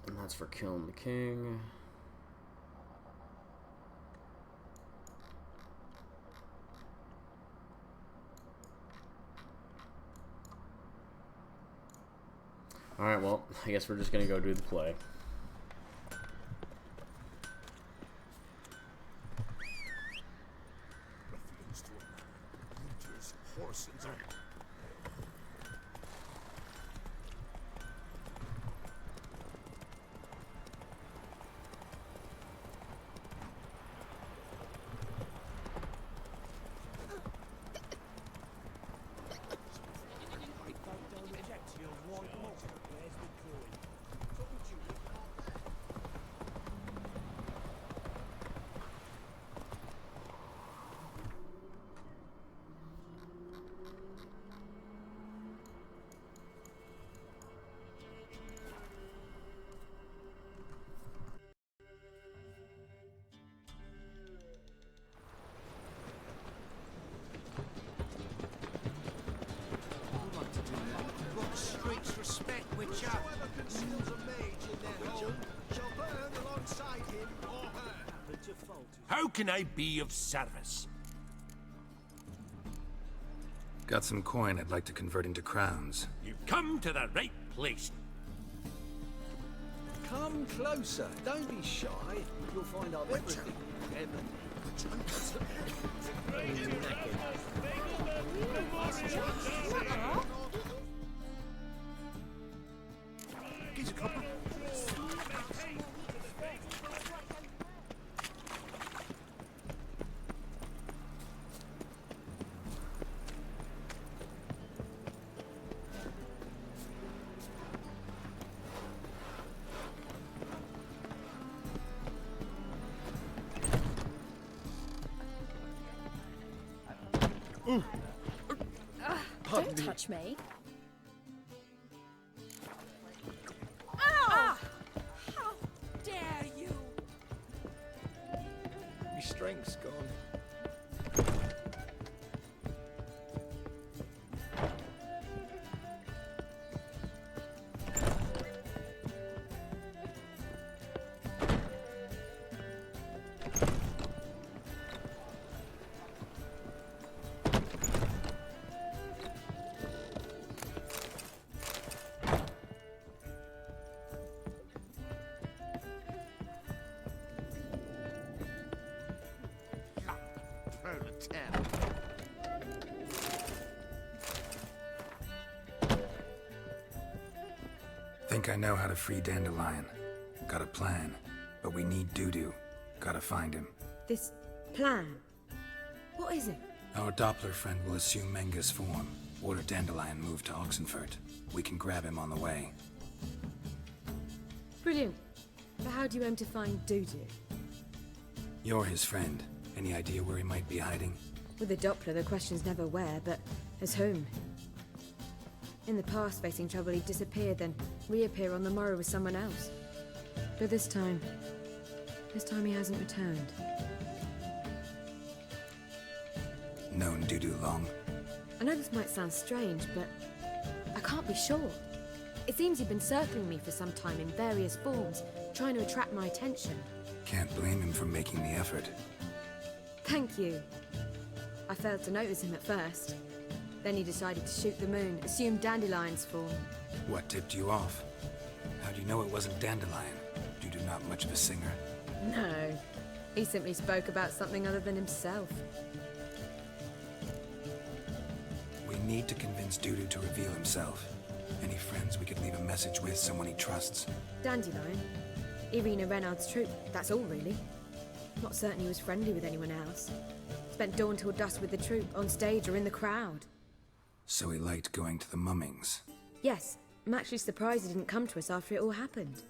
And that's for killing the king. Alright, well, I guess we're just gonna go do the play.
How can I be of service?
Got some coin I'd like to convert into crowns.
You've come to the right place.
Come closer. Don't be shy. You'll find out everything.
Get a copper.
Don't touch me.
Ow! How dare you!
My strength's gone.
Think I know how to free Dandelion. Got a plan, but we need Dudu. Gotta find him.
This plan. What is it?
Our Doppler friend will assume Menga's form. Order Dandelion move to Oxenfurt. We can grab him on the way.
Brilliant. But how do you aim to find Dudu?
You're his friend. Any idea where he might be hiding?
With the Doppler, the question's never where, but as whom. In the past, facing trouble, he'd disappear, then reappear on the morrow with someone else. But this time he hasn't returned.
Known Dudu long?
I know this might sound strange, but I can't be sure. It seems he'd been circling me for some time in various forms, trying to attract my attention.
Can't blame him for making the effort.
Thank you. I failed to notice him at first. Then he decided to shoot the moon, assume Dandelion's form.
What tipped you off? How do you know it wasn't Dandelion? Dudu not much of a singer?
No. He simply spoke about something other than himself.
We need to convince Dudu to reveal himself. Any friends we could leave a message with, someone he trusts?
Dandelion? Irina Renard's troop, that's all really. Not certain he was friendly with anyone else. Spent dawn till dusk with the troop, on stage or in the crowd.
So he liked going to the mummings?
Yes, I'm actually surprised he didn't come to us after it all happened.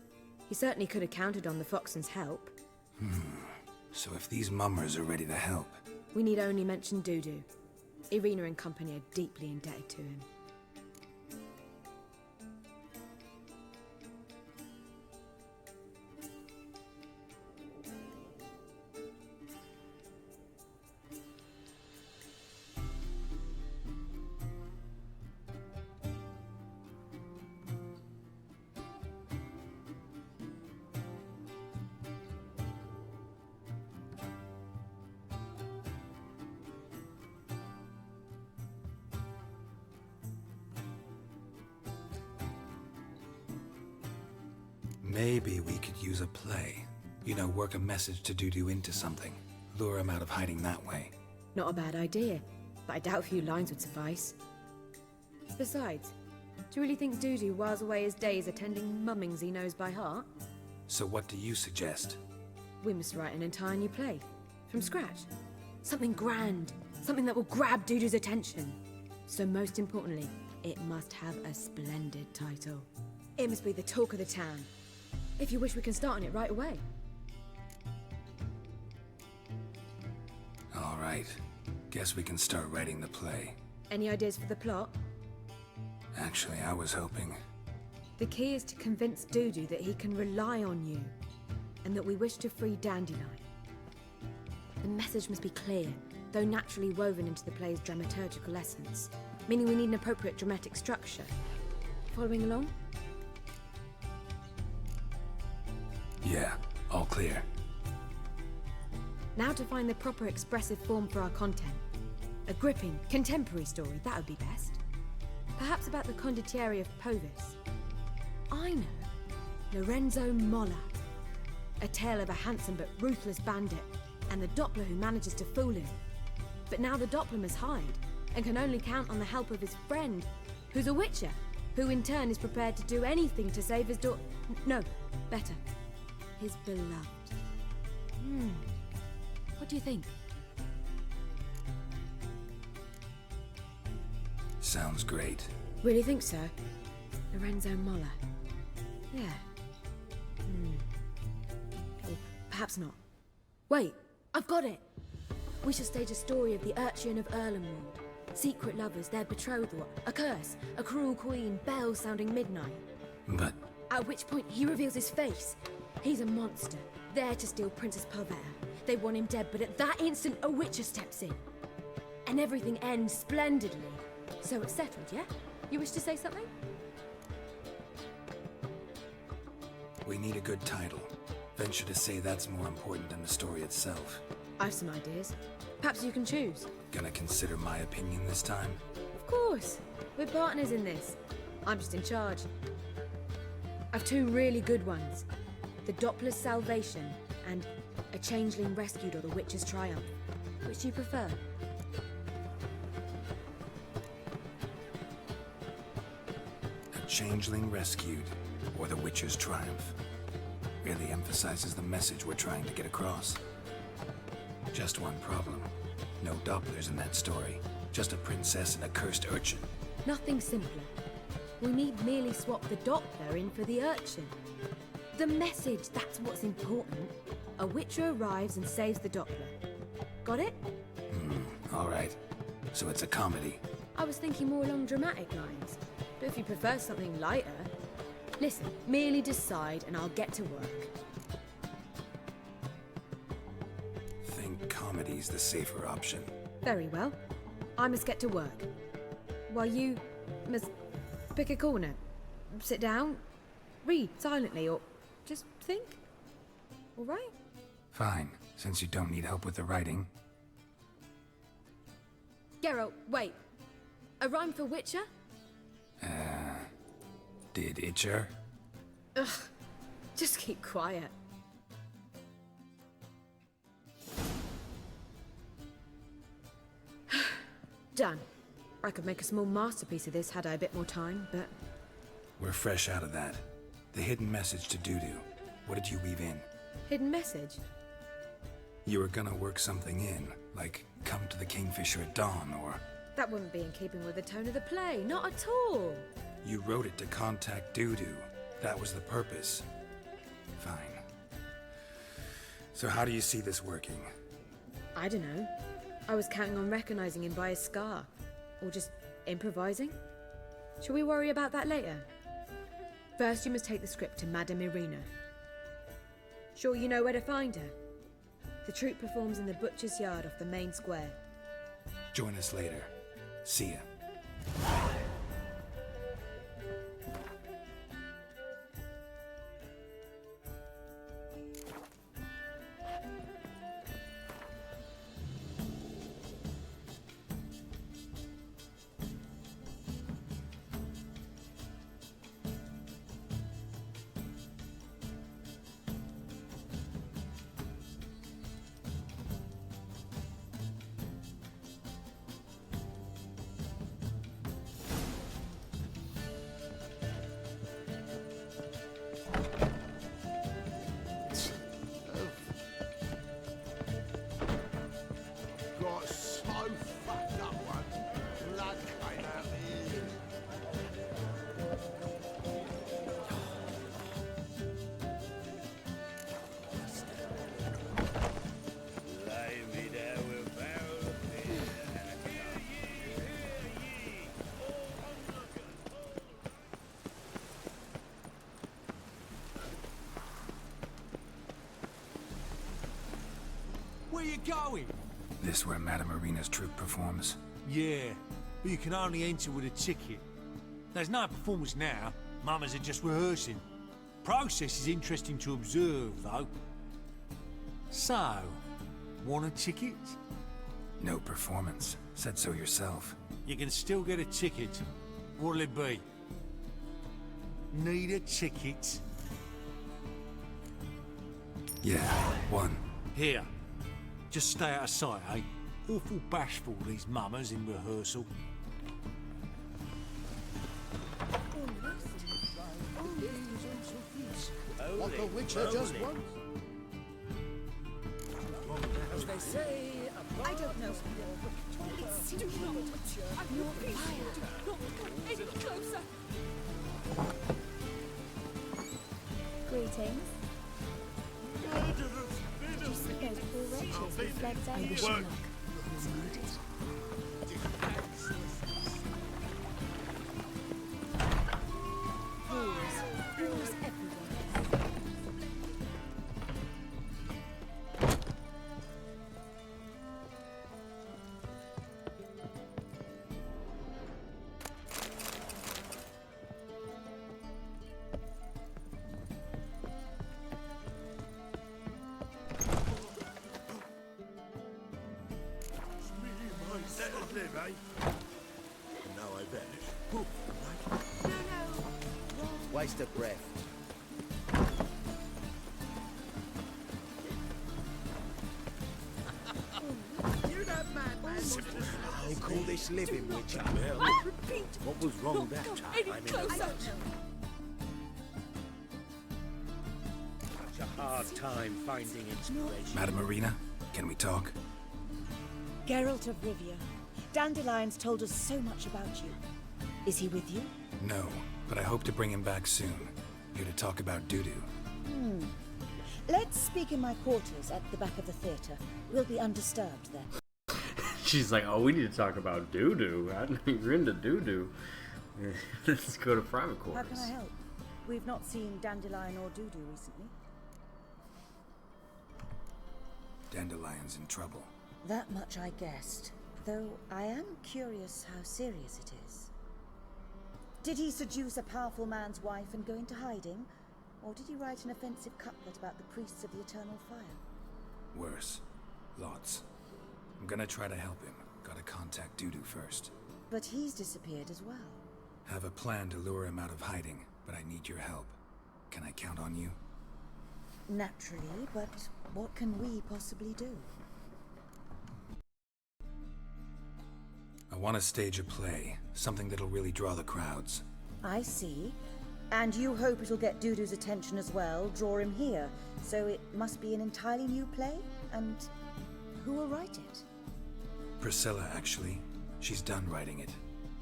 He certainly could have counted on the Foxen's help.
So if these mummers are ready to help...
We need only mention Dudu. Irina and company are deeply indebted to him.
Maybe we could use a play. You know, work a message to Dudu into something. Lure him out of hiding that way.
Not a bad idea, but I doubt a few lines would suffice. Besides, do you really think Dudu whiles away his days attending mummings he knows by heart?
So what do you suggest?
We must write an entire new play. From scratch. Something grand. Something that will grab Dudu's attention. So most importantly, it must have a splendid title. It must be the talk of the town. If you wish, we can start on it right away.
All right. Guess we can start writing the play.
Any ideas for the plot?
Actually, I was hoping...
The key is to convince Dudu that he can rely on you, and that we wish to free Dandelion. The message must be clear, though naturally woven into the play's dramaturgical essence, meaning we need an appropriate dramatic structure. Following along?
Yeah, all clear.
Now to find the proper expressive form for our content. A gripping, contemporary story, that would be best. Perhaps about the condottieri of Povis. I know. Lorenzo Molla. A tale of a handsome but ruthless bandit, and the Doppler who manages to fool him. But now the Doppler must hide, and can only count on the help of his friend, who's a witcher, who in turn is prepared to do anything to save his No, better. His beloved. What do you think?
Sounds great.
Really think so? Lorenzo Molla. Yeah. Or perhaps not. Wait, I've got it! We shall stage a story of the Urchin of Erlenwald. Secret lovers, their betrothal, a curse, a cruel queen, bells sounding midnight.
But...
At which point he reveals his face. He's a monster, there to steal Princess Pavetta. They want him dead, but at that instant a witcher steps in. And everything ends splendidly. So it's settled, yeah? You wish to say something?
We need a good title. Venture to say that's more important than the story itself.
I've some ideas. Perhaps you can choose.
Gonna consider my opinion this time?
Of course. We're partners in this. I'm just in charge. I've two really good ones. The Doppler's Salvation and A Changeling Rescued or the Witch's Triumph. Which do you prefer?
A Changeling Rescued or the Witch's Triumph. really emphasizes the message we're trying to get across. Just one problem. No Dopplers in that story. Just a princess and a cursed urchin.
Nothing simpler. We need merely swap the Doppler in for the urchin. The message, that's what's important. A Witcher arrives and saves the Doppler. Got it?
Alright. So it's a comedy.
I was thinking more along dramatic lines. But if you prefer something lighter... Listen, merely decide and I'll get to work.
Think comedy's the safer option.
Very well. I must get to work. While you must pick a corner. Sit down, read silently, or just think. All right?
Fine, since you don't need help with the writing.
Geralt, wait. A rhyme for Witcher?
Did Itcher?
Ugh, just keep quiet. Done. I could make a small masterpiece of this had I a bit more time, but...
We're fresh out of that. The hidden message to Dudu. What did you weave in?
Hidden message?
You were gonna work something in, like come to the Kingfisher at dawn, or...
That wouldn't be in keeping with the tone of the play, not at all.
You wrote it to contact Dudu. That was the purpose. Fine. So how do you see this working?
I don't know. I was counting on recognizing him by his scar. Or just improvising. Shall we worry about that later? First, you must take the script to Madame Irina. Sure you know where to find her? The troupe performs in the butcher's yard off the main square.
Join us later. See ya.
Got so fucked up once. Blood came out the ears.
Lay me there with barrel of beer.
Where you going?
This where Madame Irina's troupe performs?
Yeah, but you can only enter with a ticket. There's no performance now. Mamas are just rehearsing. Process is interesting to observe, though. So, want a ticket?
No performance. Said so yourself.
You can still get a ticket. What'll it be? Need a ticket?
Yeah, one.
Here. Just stay out of sight, eh? Awful bashful, these mamas in rehearsal.
What the Witcher just won.
As they say,
I don't know.
It's too much. I'm not fired. Not come any closer.
Greetings. Did you see those poor wretches who fled down? I wish you luck. You'll need it.
Fools everywhere.
Live, eh?
Now I vanish.
Waste of breath.
You that madman! I'll call this living, Witcher.
I repeat.
What was wrong that
Not
time?
any closer. a hard time finding inspiration.
Madam Marina, can we talk?
Geralt of Rivia. Dandelion's told us so much about you. Is he with you?
No, but I hope to bring him back soon. Here to talk about doo-doo.
Let's speak in my quarters at the back of the theatre. We'll be undisturbed then.
She's like, oh, we need to talk about doo-doo. I didn't know you're into doo-doo. Let's go to private quarters.
How can I help? We've not seen Dandelion or Dudu recently.
Dandelion's in trouble.
That much I guessed. Though I am curious how serious it is. Did he seduce a powerful man's wife and go into hiding? Or did he write an offensive couplet about the priests of the eternal fire?
Worse. Lots. I'm gonna try to help him. Gotta contact Dudu first.
But he's disappeared as well.
Have a plan to lure him out of hiding, but I need your help. Can I count on you?
Naturally, but what can we possibly do?
I want to stage a play, something that'll really draw the crowds.
I see. And you hope it'll get Dudu's attention as well, draw him here. So it must be an entirely new play? And who will write it?
Priscilla, actually. She's done writing it.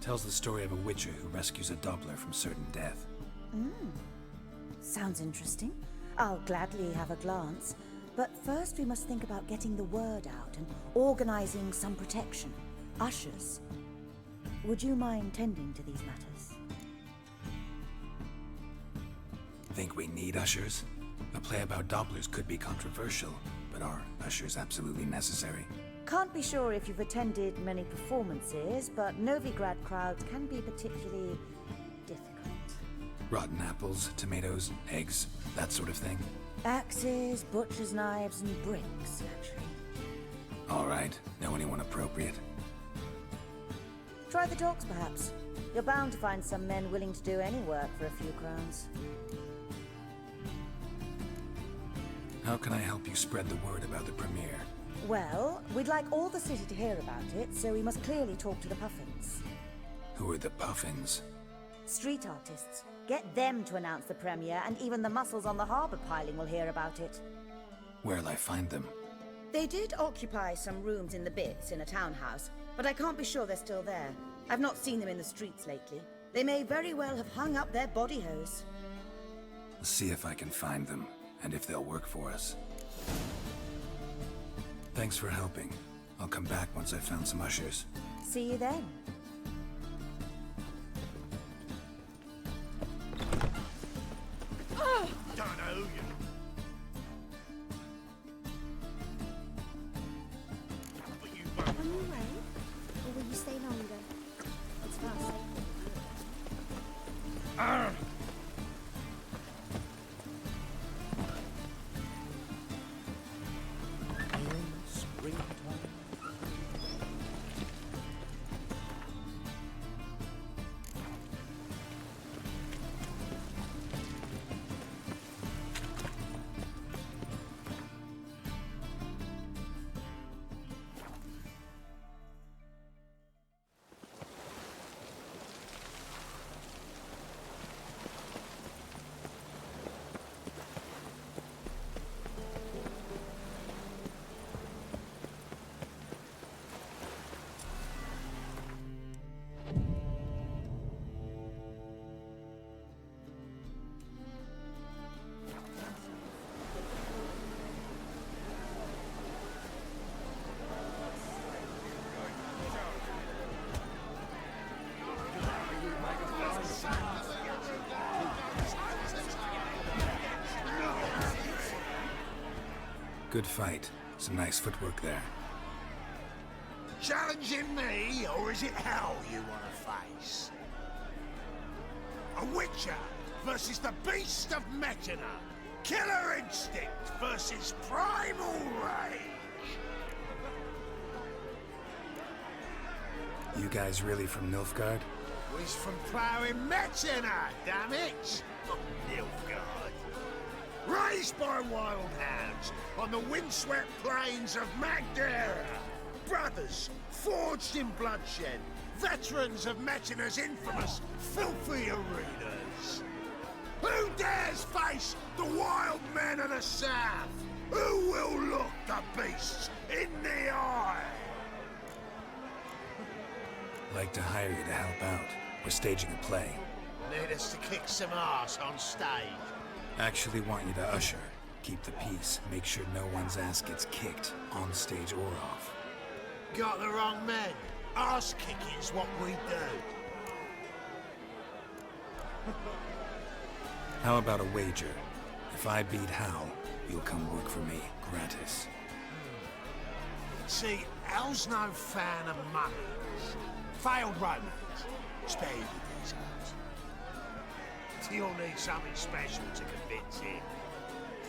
Tells the story of a witcher who rescues a Doppler from certain death.
Sounds interesting. I'll gladly have a glance. But first we must think about getting the word out and organizing some protection. Ushers. Would you mind tending to these matters?
Think we need ushers? A play about Dopplers could be controversial, but are ushers absolutely necessary?
Can't be sure if you've attended many performances, but Novigrad crowds can be particularly difficult.
Rotten apples, tomatoes, eggs, that sort of thing?
Axes, butcher's knives, and bricks, actually.
All right. Know anyone appropriate?
Try the docks, perhaps. You're bound to find some men willing to do any work for a few crowns.
How can I help you spread the word about the premiere?
Well, we'd like all the city to hear about it, so we must clearly talk to the Puffins.
Who are the Puffins?
Street artists. Get them to announce the premiere, and even the muscles on the harbour piling will hear about it.
Where'll I find them?
They did occupy some rooms in the Bits in a townhouse, but I can't be sure they're still there. I've not seen them in the streets lately. They may very well have hung up their body hose.
I'll see if I can find them, and if they'll work for us. Thanks for helping. I'll come back once I've found some ushers.
See you then.
Don't know you.
On your way? Or will you stay longer? It's fast.
Good fight. Some nice footwork there.
Challenging me, or is it hell you want to face? A Witcher versus the Beast of Metina. Killer instinct versus primal rage.
You guys really from Nilfgaard?
We's from ploughing Metina, damn it! Not Nilfgaard. Raised by wild hounds on the windswept plains of Magdera. Brothers, forged in bloodshed. Veterans of Metina's infamous filthy arenas. Who dares face the wild men of the south? Who will look the beasts in the eye?
Like to hire you to help out. We're staging a play.
Need us to kick some ass on stage.
Actually want you to usher. Keep the peace. Make sure no one's ass gets kicked, on stage or off.
Got the wrong men. Ass kicking's what we do.
How about a wager? If I beat Hal, you'll come work for me, gratis.
See, Hal's no fan of mummies. Failed romance. Spare you the details. You'll need something special to convince him.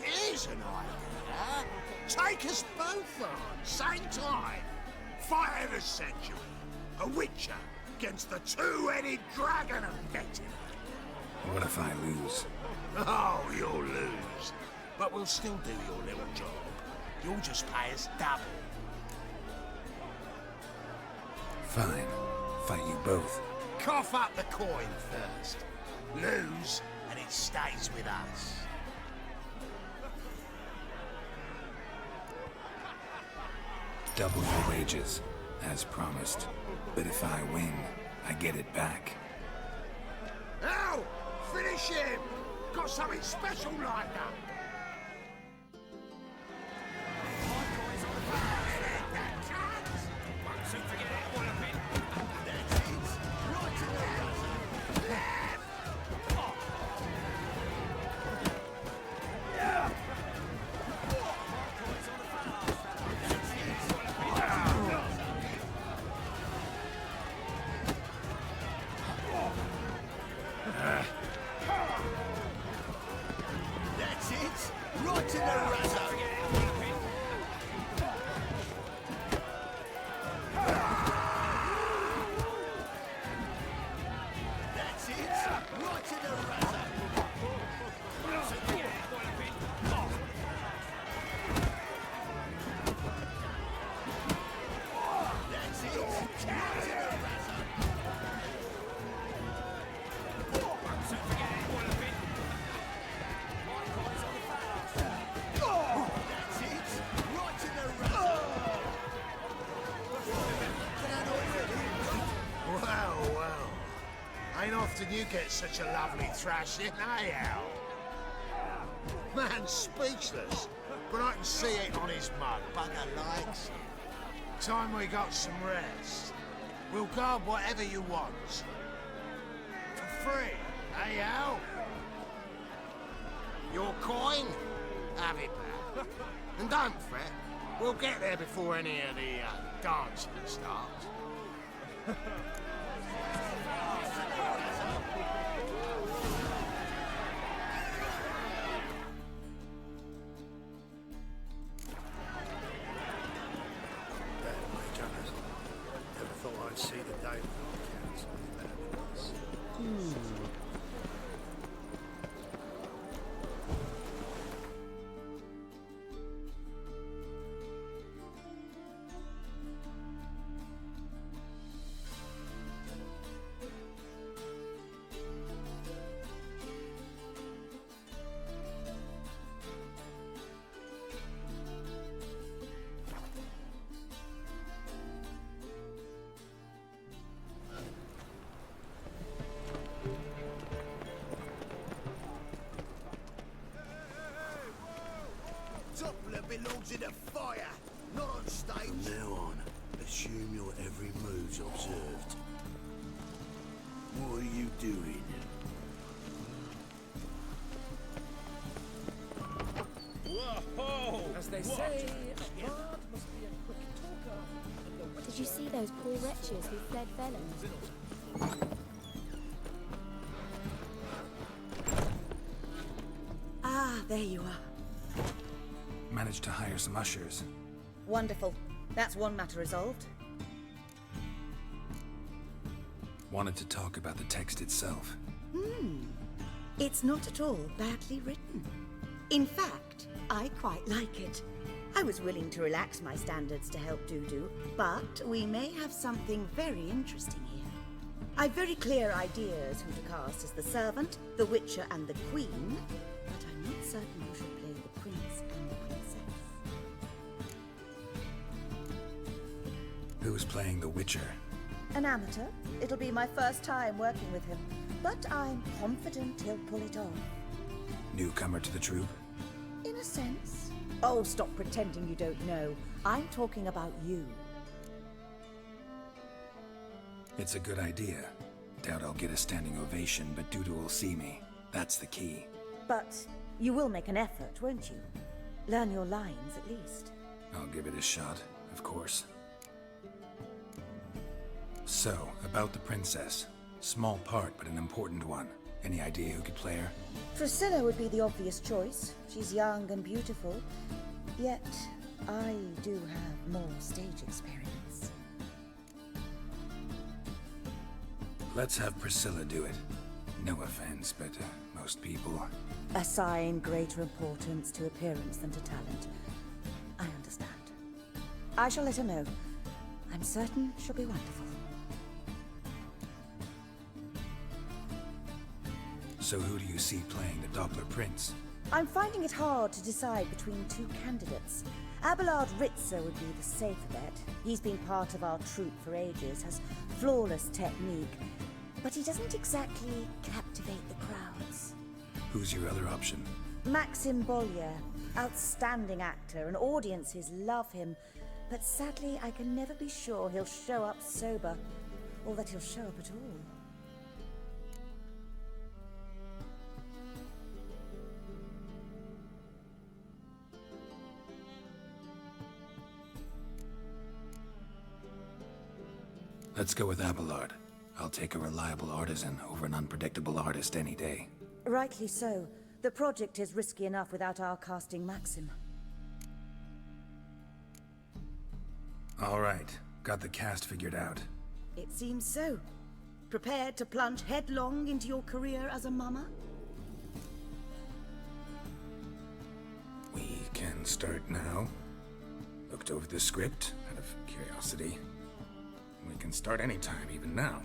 Here's an idea. Take us both on, same time. Fight of the century. A witcher against the two-headed dragon of Betty.
What if I lose?
Oh, you'll lose. But we'll still do your little job. You'll just pay us double.
Fine. Fight you both.
Cough up the coin first. Lose, and it stays with us.
Double your wages, as promised. But if I win, I get it back.
Now, finish him! Got something special lined up. Ain't often you get such a lovely thrashing, eh, Al? Man's speechless, but I can see it on his mug. Bugger likes it. Time we got some rest. We'll guard whatever you want. For free, eh, Al? Your coin? Have it back. And don't fret, we'll get there before any of the dancing starts.
Never thought I'd see the day when something better than this.
Doppler belongs in the fire, not on stage.
From now on, assume your every move's observed. What are you doing?
Whoa! As they say, a bard must be a quick talker.
Did you see those poor wretches who fled Velen?
Ah, there you are.
Managed to hire some ushers.
Wonderful. That's one matter resolved.
Wanted to talk about the text itself.
It's not at all badly written. In fact, I quite like it. I was willing to relax my standards to help Dudu, but we may have something very interesting here. I've very clear ideas who to cast as the servant, the witcher, and the queen, but I'm not certain who should play the prince and the princess.
Who's playing the Witcher?
An amateur. It'll be my first time working with him, but I'm confident he'll pull it off.
Newcomer to the troupe?
In a sense. Oh, stop pretending you don't know. I'm talking about you.
It's a good idea. Doubt I'll get a standing ovation, but Dudu will see me. That's the key.
But you will make an effort, won't you? Learn your lines, at least.
I'll give it a shot, of course. So, about the princess. Small part, but an important one. Any idea who could play her?
Priscilla would be the obvious choice. She's young and beautiful. Yet, I do have more stage experience.
Let's have Priscilla do it. No offense, but most people...
Assign greater importance to appearance than to talent. I understand. I shall let her know. I'm certain she'll be wonderful.
So who do you see playing the Doppler Prince?
I'm finding it hard to decide between two candidates. Abelard Ritzer would be the safer bet. He's been part of our troupe for ages, has flawless technique, but he doesn't exactly captivate the crowds.
Who's your other option?
Maxim Bollier, outstanding actor, and audiences love him, but sadly I can never be sure he'll show up sober, or that he'll show up at all.
Let's go with Abelard. I'll take a reliable artisan over an unpredictable artist any day.
Rightly so. The project is risky enough without our casting Maxim.
All right. Got the cast figured out.
It seems so. Prepared to plunge headlong into your career as a mama?
We can start now. Looked over the script, out of curiosity. We can start anytime, even now.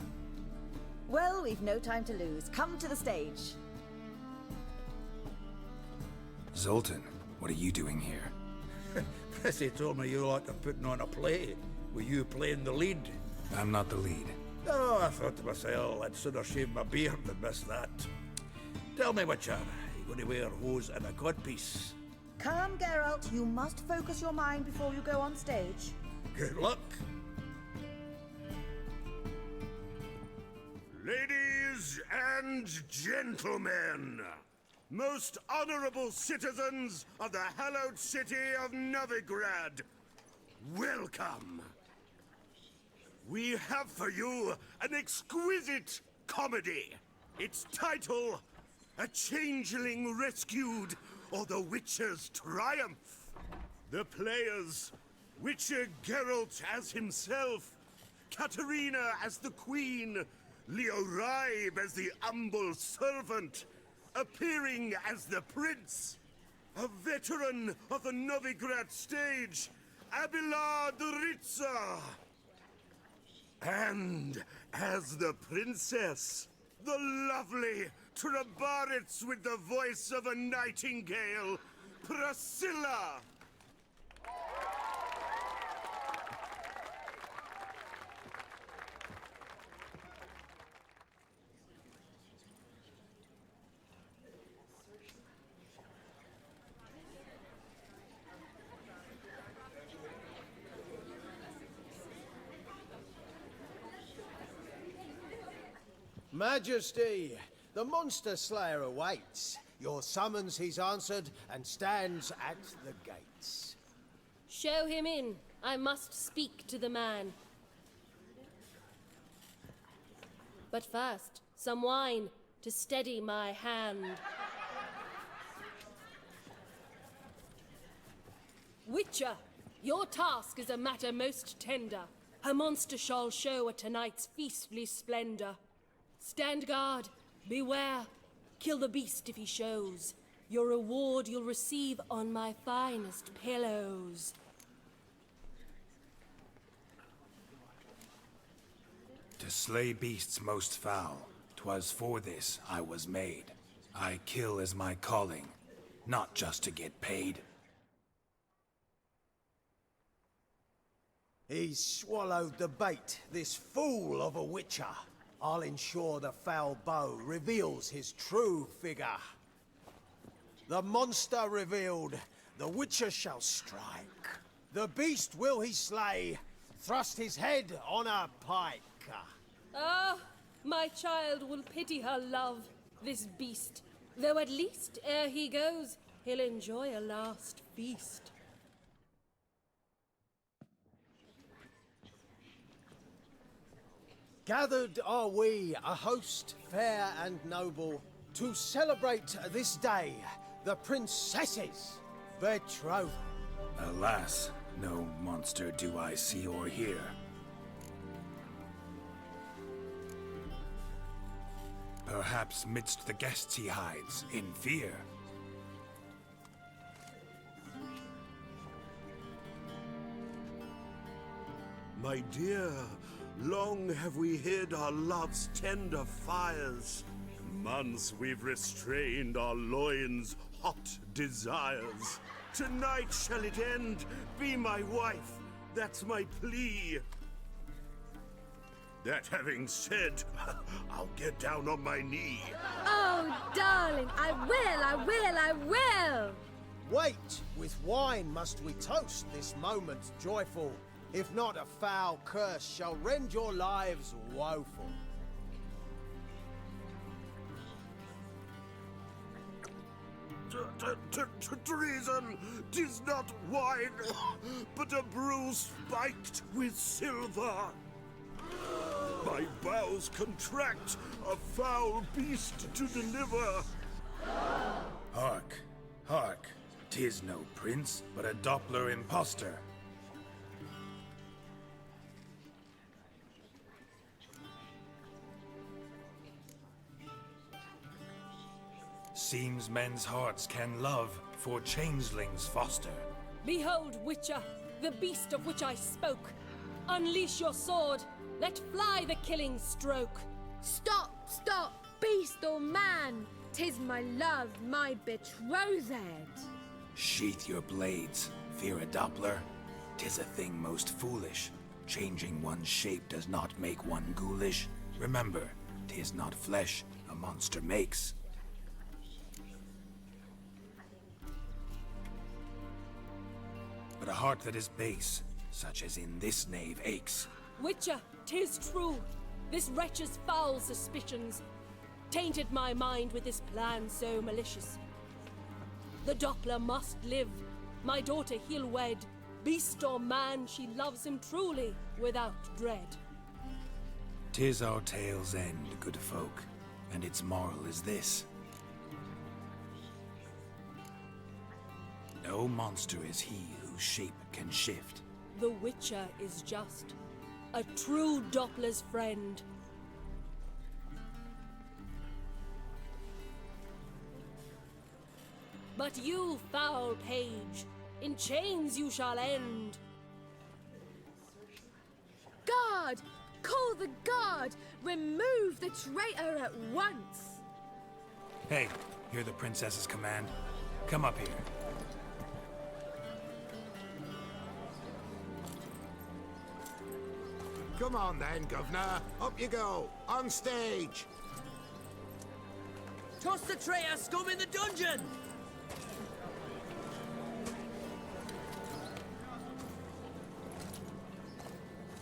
Well, we've no time to lose. Come to the stage.
Zoltan, what are you doing here?
Prissy told me you like putting on a play. Were you playing the lead?
I'm not the lead.
Oh, I thought to myself, I'd sooner shave my beard than miss that. Tell me, Witcher, you going to wear hose and a codpiece?
Calm, Geralt. You must focus your mind before you go on stage.
Good luck.
Ladies and gentlemen, most honorable citizens of the hallowed city of Novigrad, welcome. We have for you an exquisite comedy. Its title, A Changeling Rescued, or The Witcher's Triumph. The players, Witcher Geralt as himself, Katerina as the Queen, Leo Ribe as the humble servant, appearing as the prince, a veteran of the Novigrad stage, Abelard Ritzer, and as the princess, the lovely Trabaritz with the voice of a nightingale, Priscilla.
Majesty, the monster slayer awaits. Your summons he's answered and stands at the gates.
Show him in. I must speak to the man. But first, some wine to steady my hand. Witcher, your task is a matter most tender. Her monster shall show at tonight's feastly splendor. Stand guard, beware, kill the beast if he shows. Your reward you'll receive on my finest pillows.
To slay beasts most foul, 'twas for this I was made. I kill as my calling, not just to get paid.
He's swallowed the bait, this fool of a witcher. I'll ensure the foul bow reveals his true figure. The monster revealed, the witcher shall strike. The beast will he slay, thrust his head on a pike.
Ah, my child will pity her love, this beast. Though at least, ere he goes, he'll enjoy a last feast.
Gathered are we, a host fair and noble, to celebrate this day, the princess's betrothal.
Alas, no monster do I see or hear. Perhaps midst the guests he hides, in fear.
My dear, long have we hid our love's tender fires. Months we've restrained our loins' hot desires. Tonight shall it end, be my wife, that's my plea. That having said, I'll get down on my knee.
Oh, darling, I will!
Wait, with wine must we toast this moment joyful. If not, a foul curse shall rend your lives woeful.
Treason! 'Tis not wine, but a brew spiked with silver. My bowels contract, a foul beast to deliver.
Hark, hark, 'tis no prince, but a Doppler impostor. Seems men's hearts can love, for changelings foster.
Behold, Witcher, the beast of which I spoke. Unleash your sword. Let fly the killing stroke.
Stop, beast or man! 'Tis my love, my betrothed.
Sheath your blades, fear a Doppler. 'Tis a thing most foolish. Changing one's shape does not make one ghoulish. Remember, 'tis not flesh a monster makes. But a heart that is base, such as in this knave aches.
Witcher, 'tis true. This wretch's foul suspicions tainted my mind with this plan so malicious. The Doppler must live. My daughter he'll wed. Beast or man, she loves him truly, without dread.
'Tis our tale's end, good folk, and its moral is this. No monster is he whose shape can shift.
The Witcher is just a true Doppler's friend. But you, foul page, in chains you shall end.
Guard! Call the guard! Remove the traitor at once!
Hey, hear the princess's command? Come up here.
Come on then, Governor. Up you go. On stage.
Toss the traitor scum in the dungeon!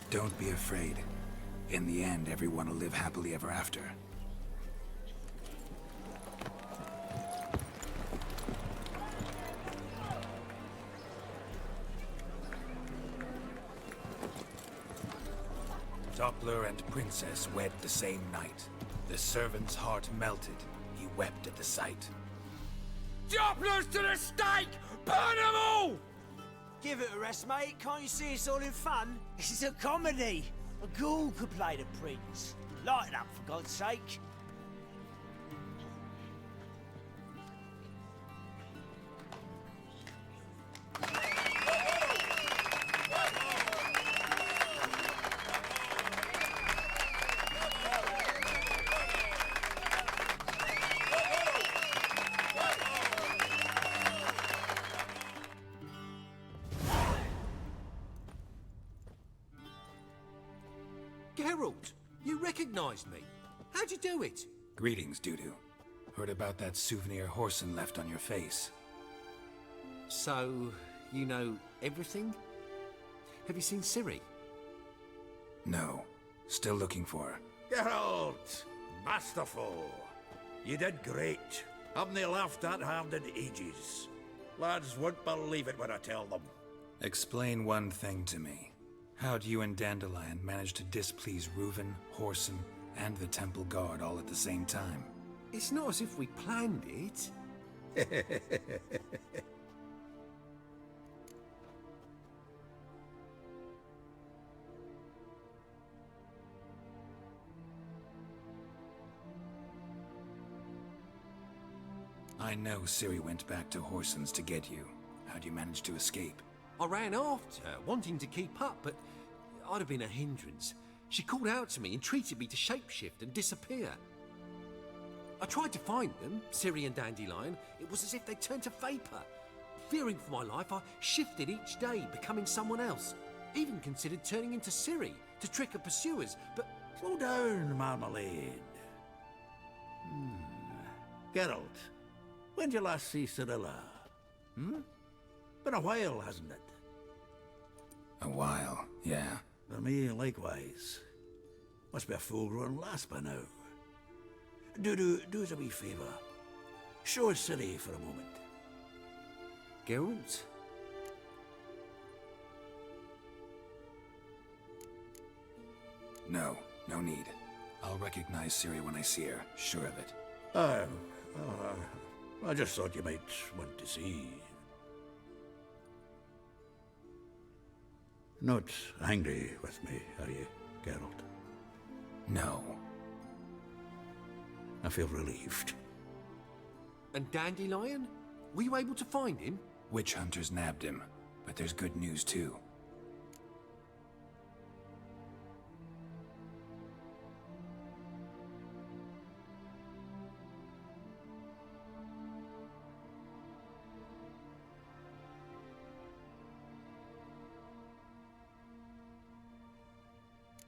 Don't be afraid. In the end, everyone will live happily ever after. Doppler and Princess wed the same night. The servant's heart melted. He wept at the sight.
Dopplers to the stake! Burn them all! Give it a rest, mate. Can't you see it's all in fun? This is a comedy. A ghoul could play the prince. Lighten up, for God's sake.
Geralt! You recognized me. How'd you do it?
Greetings, Dudu. Heard about that souvenir Horson left on your face.
So, you know everything? Have you seen Ciri?
No. Still looking for her.
Geralt! Masterful! You did great. Haven't they laughed that hard in ages? Lads won't believe it when I tell them.
Explain one thing to me. How'd you and Dandelion manage to displease Reuven, Horson, and the Temple Guard all at the same time?
It's not as if we planned it.
I know Ciri went back to Horson's to get you. How'd you manage to escape?
I ran after her, wanting to keep up, but I'd have been a hindrance. She called out to me and treated me to shapeshift and disappear. I tried to find them, Ciri and Dandelion. It was as if they turned to vapor. Fearing for my life, I shifted each day, becoming someone else. Even considered turning into Ciri to trick her pursuers, but...
Slow down, Marmalade. Geralt, when did you last see Cirilla? Been a while, hasn't it?
A while, yeah.
For me, likewise. Must be a full-grown lass by now. Do us a wee favour. Show us Ciri for a moment.
Geralt?
No, no need. I'll recognize Ciri when I see her, sure of it.
I just thought you might want to see. Not angry with me, are you, Geralt?
No.
I feel relieved.
And Dandelion? Were you able to find him?
Witch hunters nabbed him, but there's good news too.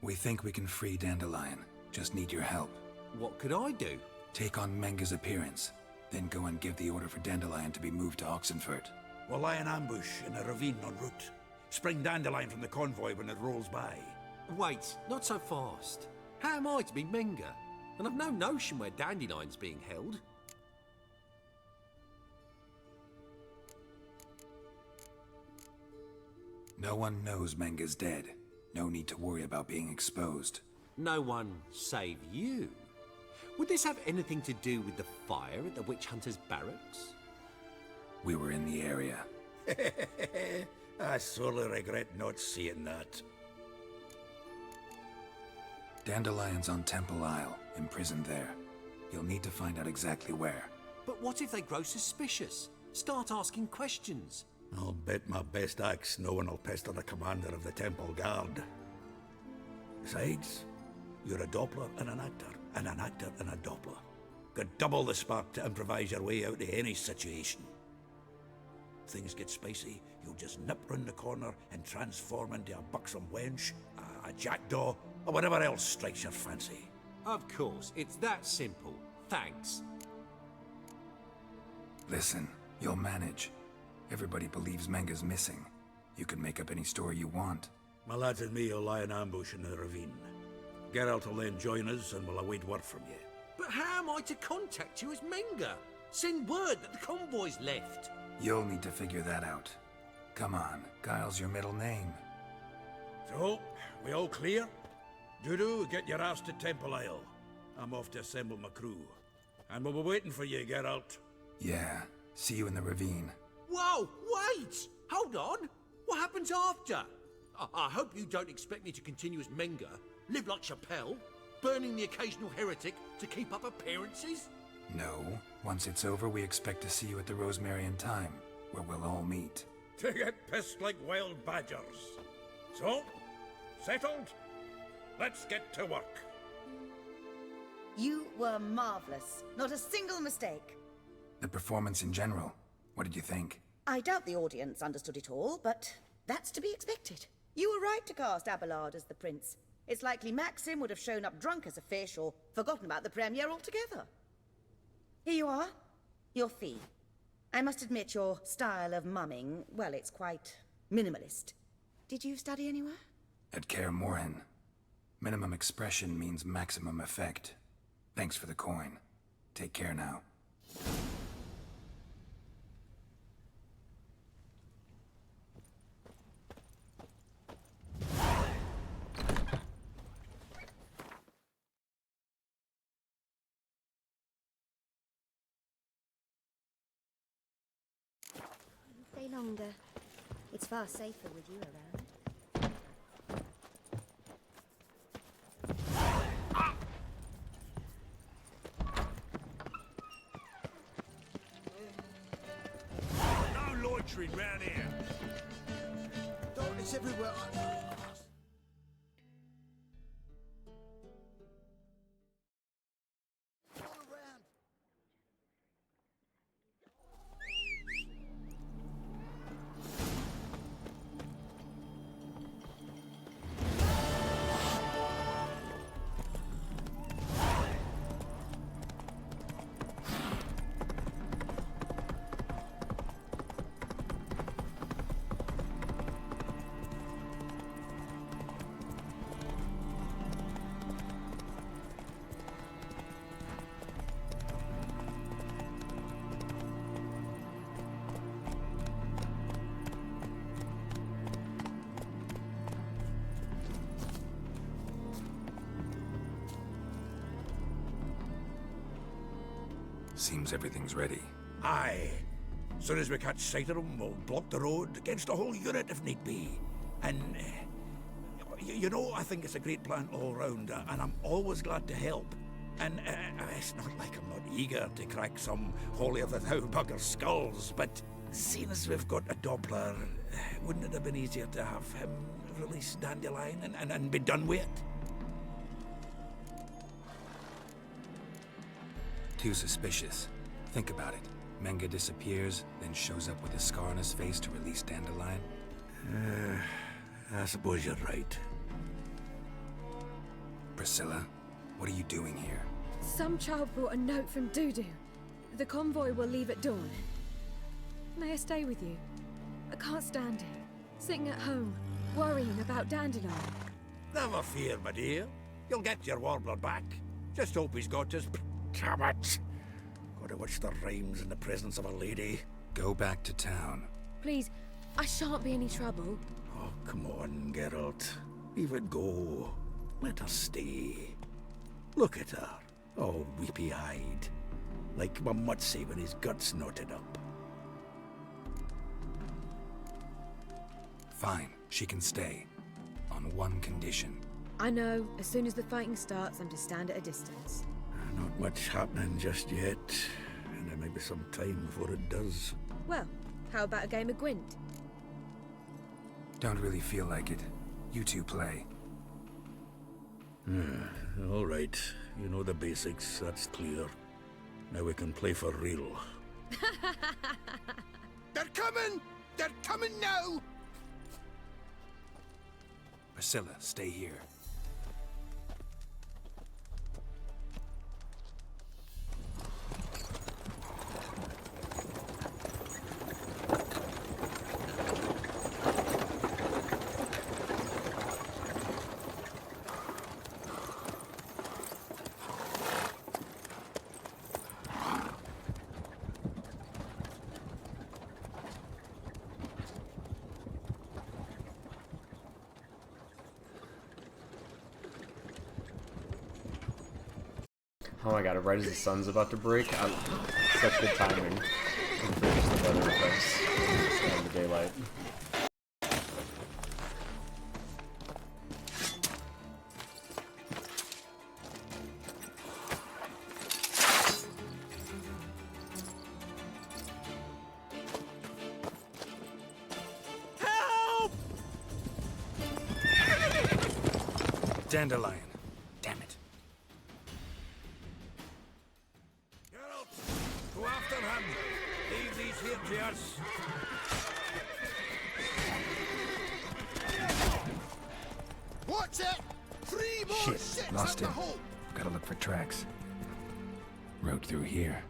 We think we can free Dandelion. Just need your help.
What could I do?
Take on Menga's appearance, then go and give the order for Dandelion to be moved to Oxenfurt.
We'll lie in ambush in a ravine en route. Spring Dandelion from the convoy when it rolls by.
Wait, not so fast. How am I to be Menga? And I've no notion where Dandelion's being held.
No one knows Menga's dead. No need to worry about being exposed.
No one save you? Would this have anything to do with the fire at the witch hunter's barracks?
We were in the area.
I sorely regret not seeing that.
Dandelion's on Temple Isle, imprisoned there. You'll need to find out exactly where.
But what if they grow suspicious? Start asking questions?
I'll bet my best axe no one will pester the commander of the Temple Guard. Besides, you're a Doppler and an actor and a Doppler. Got double the spark to improvise your way out of any situation. Things get spicy, you'll just nip round the corner and transform into a buxom wench, a jackdaw, or whatever else strikes your fancy.
Of course, it's that simple. Thanks.
Listen, you'll manage. Everybody believes Menga's missing. You can make up any story you want.
My lads and me will lie in ambush in the ravine. Geralt will then join us and we'll await word from you.
But how am I to contact you as Menga? Send word that the convoy's left.
You'll need to figure that out. Come on, Guile's your middle name.
So, we all clear? Dudu, get your ass to Temple Isle. I'm off to assemble my crew. And we'll be waiting for you, Geralt.
Yeah, see you in the ravine.
Whoa, wait! Hold on! What happens after? I hope you don't expect me to continue as Menga, live like Chappelle, burning the occasional heretic to keep up appearances?
No. Once it's over, we expect to see you at the Rosemary in Time, where we'll all meet.
To get pissed like wild badgers. So, settled? Let's get to work.
You were marvelous. Not a single mistake.
The performance in general, what did you think?
I doubt the audience understood it all, but that's to be expected. You were right to cast Abelard as the prince. It's likely Maxim would have shown up drunk as a fish or forgotten about the premiere altogether. Here you are. Your fee. I must admit your style of mumming, well, it's quite minimalist. Did you study anywhere?
At Kaer Morhen, minimum expression means maximum effect. Thanks for the coin. Take care now.
Stay longer. It's far safer with you around.
No loitering round here.
Darkness everywhere.
Seems everything's ready.
Aye. Soon as we catch sight of them, we'll block the road against a whole unit if need be. And, you know, I think it's a great plan all round, and I'm always glad to help. And it's not like I'm not eager to crack some holier-than-thou bugger's skulls, but seeing as we've got a Doppler, wouldn't it have been easier to have him release Dandelion and be done with it?
Too suspicious. Think about it. Menga disappears, then shows up with a scar on his face to release Dandelion.
I suppose you're right.
Priscilla, what are you doing here?
Some child brought a note from Dudu. The convoy will leave at dawn. May I stay with you? I can't stand it. Sitting at home, worrying about Dandelion.
Never fear, my dear. You'll get your warbler back. Just hope he's got his... Damn it! Gotta watch the rhymes in the presence of a lady.
Go back to town.
Please, I shan't be any trouble.
Oh, come on, Geralt. Leave it go. Let her stay. Look at her, all weepy-eyed. Like my Mutsy when his guts knotted up.
Fine, she can stay. On one condition.
I know, as soon as the fighting starts, I'm to stand at a distance.
Not much happening just yet, and there may be some time before it does.
Well, how about a game of Gwent?
Don't really feel like it. You two play.
All right. You know the basics, that's clear. Now we can play for real.
They're coming! They're coming now!
Priscilla, stay here.
Oh my god, right as the sun's about to break, such good timing. For just the weather effects and the daylight.
Help!
Dandelion. Damn it.
Go after him! Leave these here to us!
Watch it!
3 more
Shit,
ships
lost
up
him.
the hole!
Gotta look for tracks. Road through here.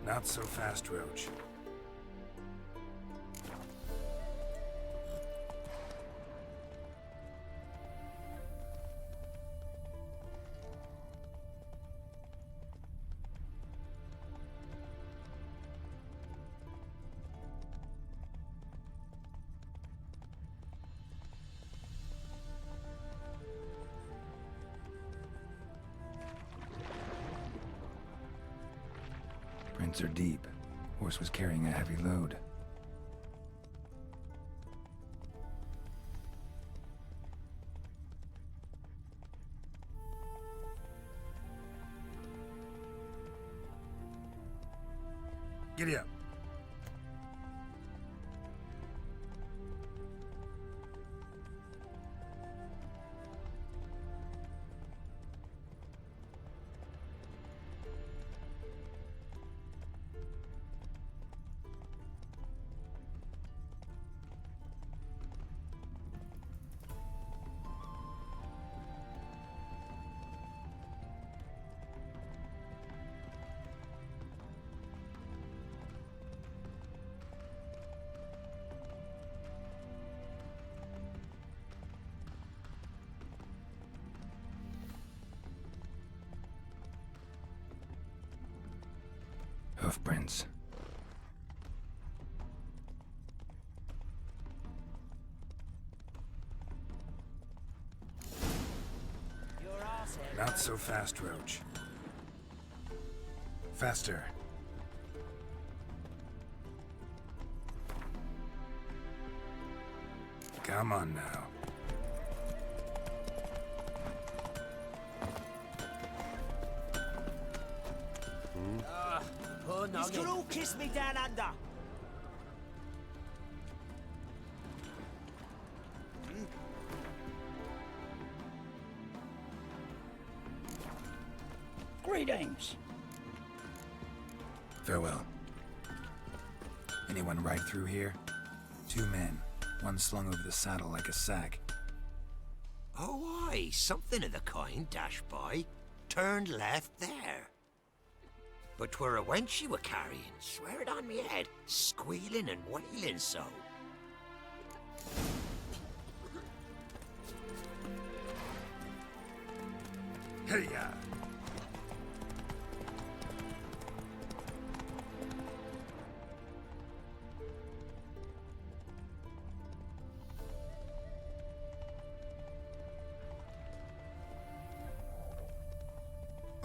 Not so fast, Roach. Prints are deep. Horse was carrying a heavy load. Giddy up. Hoofprints. Not so fast, Roach. Faster. Come on now.
He's gonna all kiss me down under.
Greetings.
Farewell. Anyone ride through here? 2 men, one slung over the saddle like a sack.
Oh, aye, something of the kind dashed by. Turned left there. But 'twere a wench you were carrying, swear it on me head, squealing and wailing so.
Hey-ya!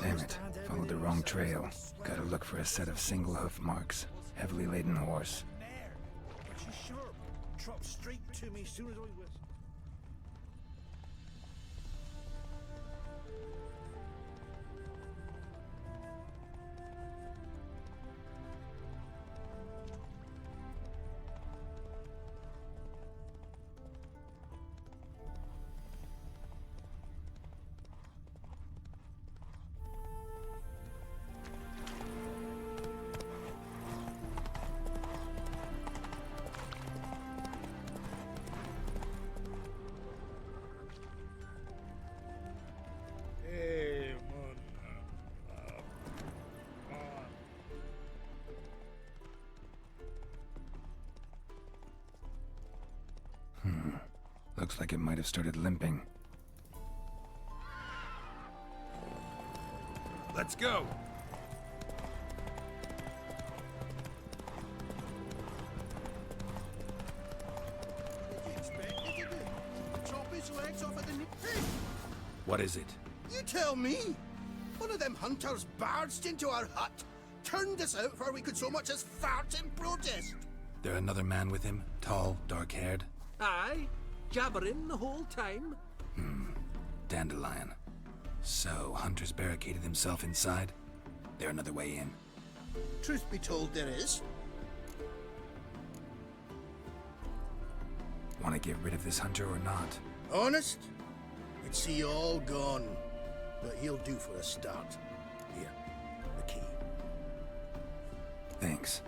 Damn it, followed the wrong trail. Gotta look for a set of single hoof marks. Heavily laden horse.
But she's sharp. Drop straight to me soon as I whistle.
Looks like it might have started limping. Let's go!
Chop his legs off at the knee. Hey,
What is it?
you tell me. One of them hunters barged into our hut, turned us out before we could so much as fart in protest.
There another man with him? Tall, dark-haired?
Aye, jabbering the whole time.
Dandelion. So, Hunter's barricaded himself inside? There another way in?
Truth be told, there is.
Want to get rid of this hunter or not?
Honest? We'd see you all gone. But he'll do for a start. Here, the key.
Thanks.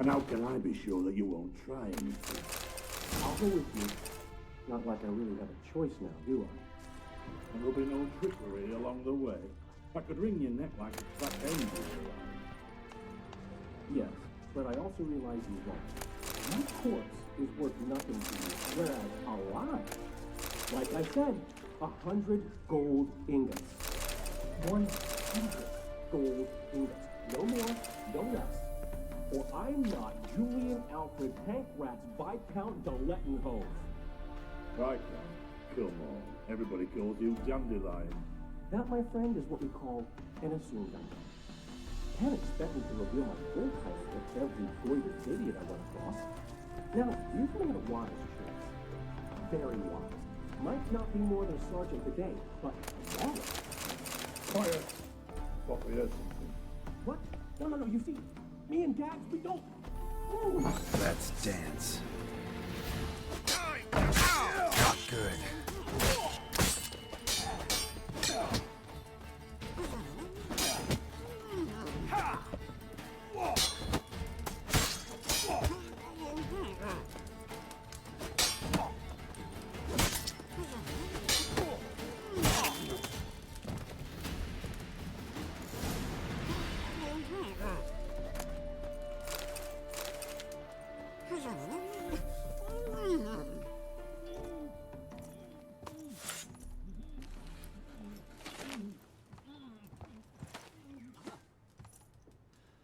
And how can I be sure that you won't try anything?
I'll go with you. Not like I really have a choice now, do I?
And there'll be no trickery along the way. I could wring your neck like a fat angel.
Yes, but I also realize you won't. My corpse is worth nothing to you, whereas alive, like I said, 100 gold ingots. 100 gold ingots. No more, no less. Or I'm not Julian Alfred Pancratz Viscount de Lettenhove.
Right now, come on. Everybody calls you Dandelion.
That, my friend, is what we call an assumed identity. Can't expect me to reveal my full title to every goited idiot I run across. Now, you've made a wise choice. Very wise. Might not be more than sergeant today, but tomorrow.
Quiet. Thought we heard something.
What? No, you see, me and Dags, we don't... Ooh.
Let's dance. Not good.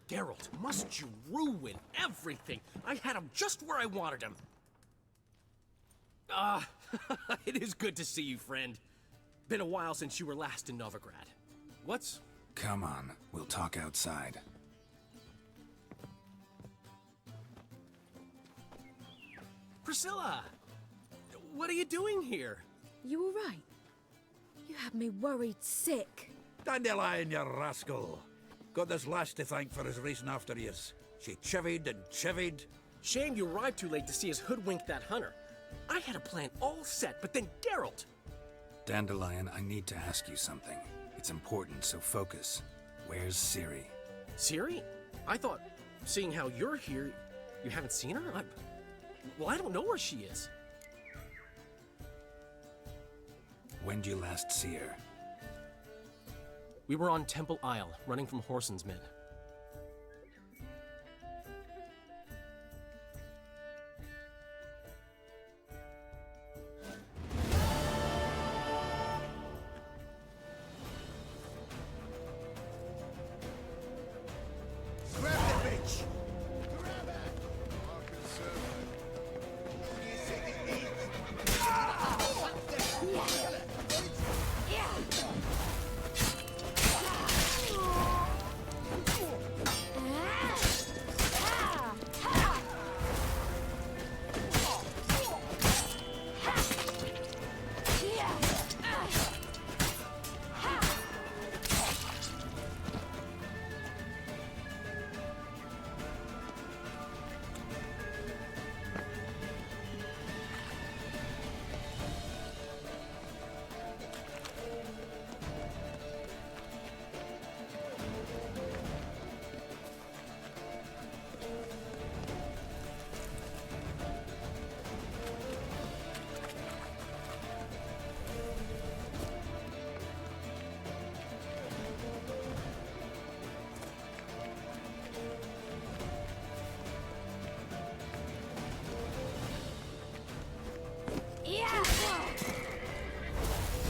Geralt, must you ruin everything? I had him just where I wanted him. It is good to see you, friend. Been a while since you were last in Novigrad. What's...
Come on, we'll talk outside.
Priscilla! What are you doing here?
You all right? You had me worried sick.
Dandelion, you rascal! Got this lass to thank for his racing after yous. She chivied and chivied.
Shame you arrived too late to see us hoodwink that hunter. I had a plan all set, but then Geralt!
Dandelion, I need to ask you something. It's important, so focus. Where's Ciri?
Ciri? I thought, seeing how you're here, you haven't seen her? I don't know where she is.
When'd you last see her?
We were on Temple Isle, running from Whoreson's men.
Grab the bitch!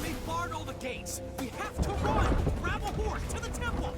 They barred all the gates! We have to run! Grab a horse to the temple!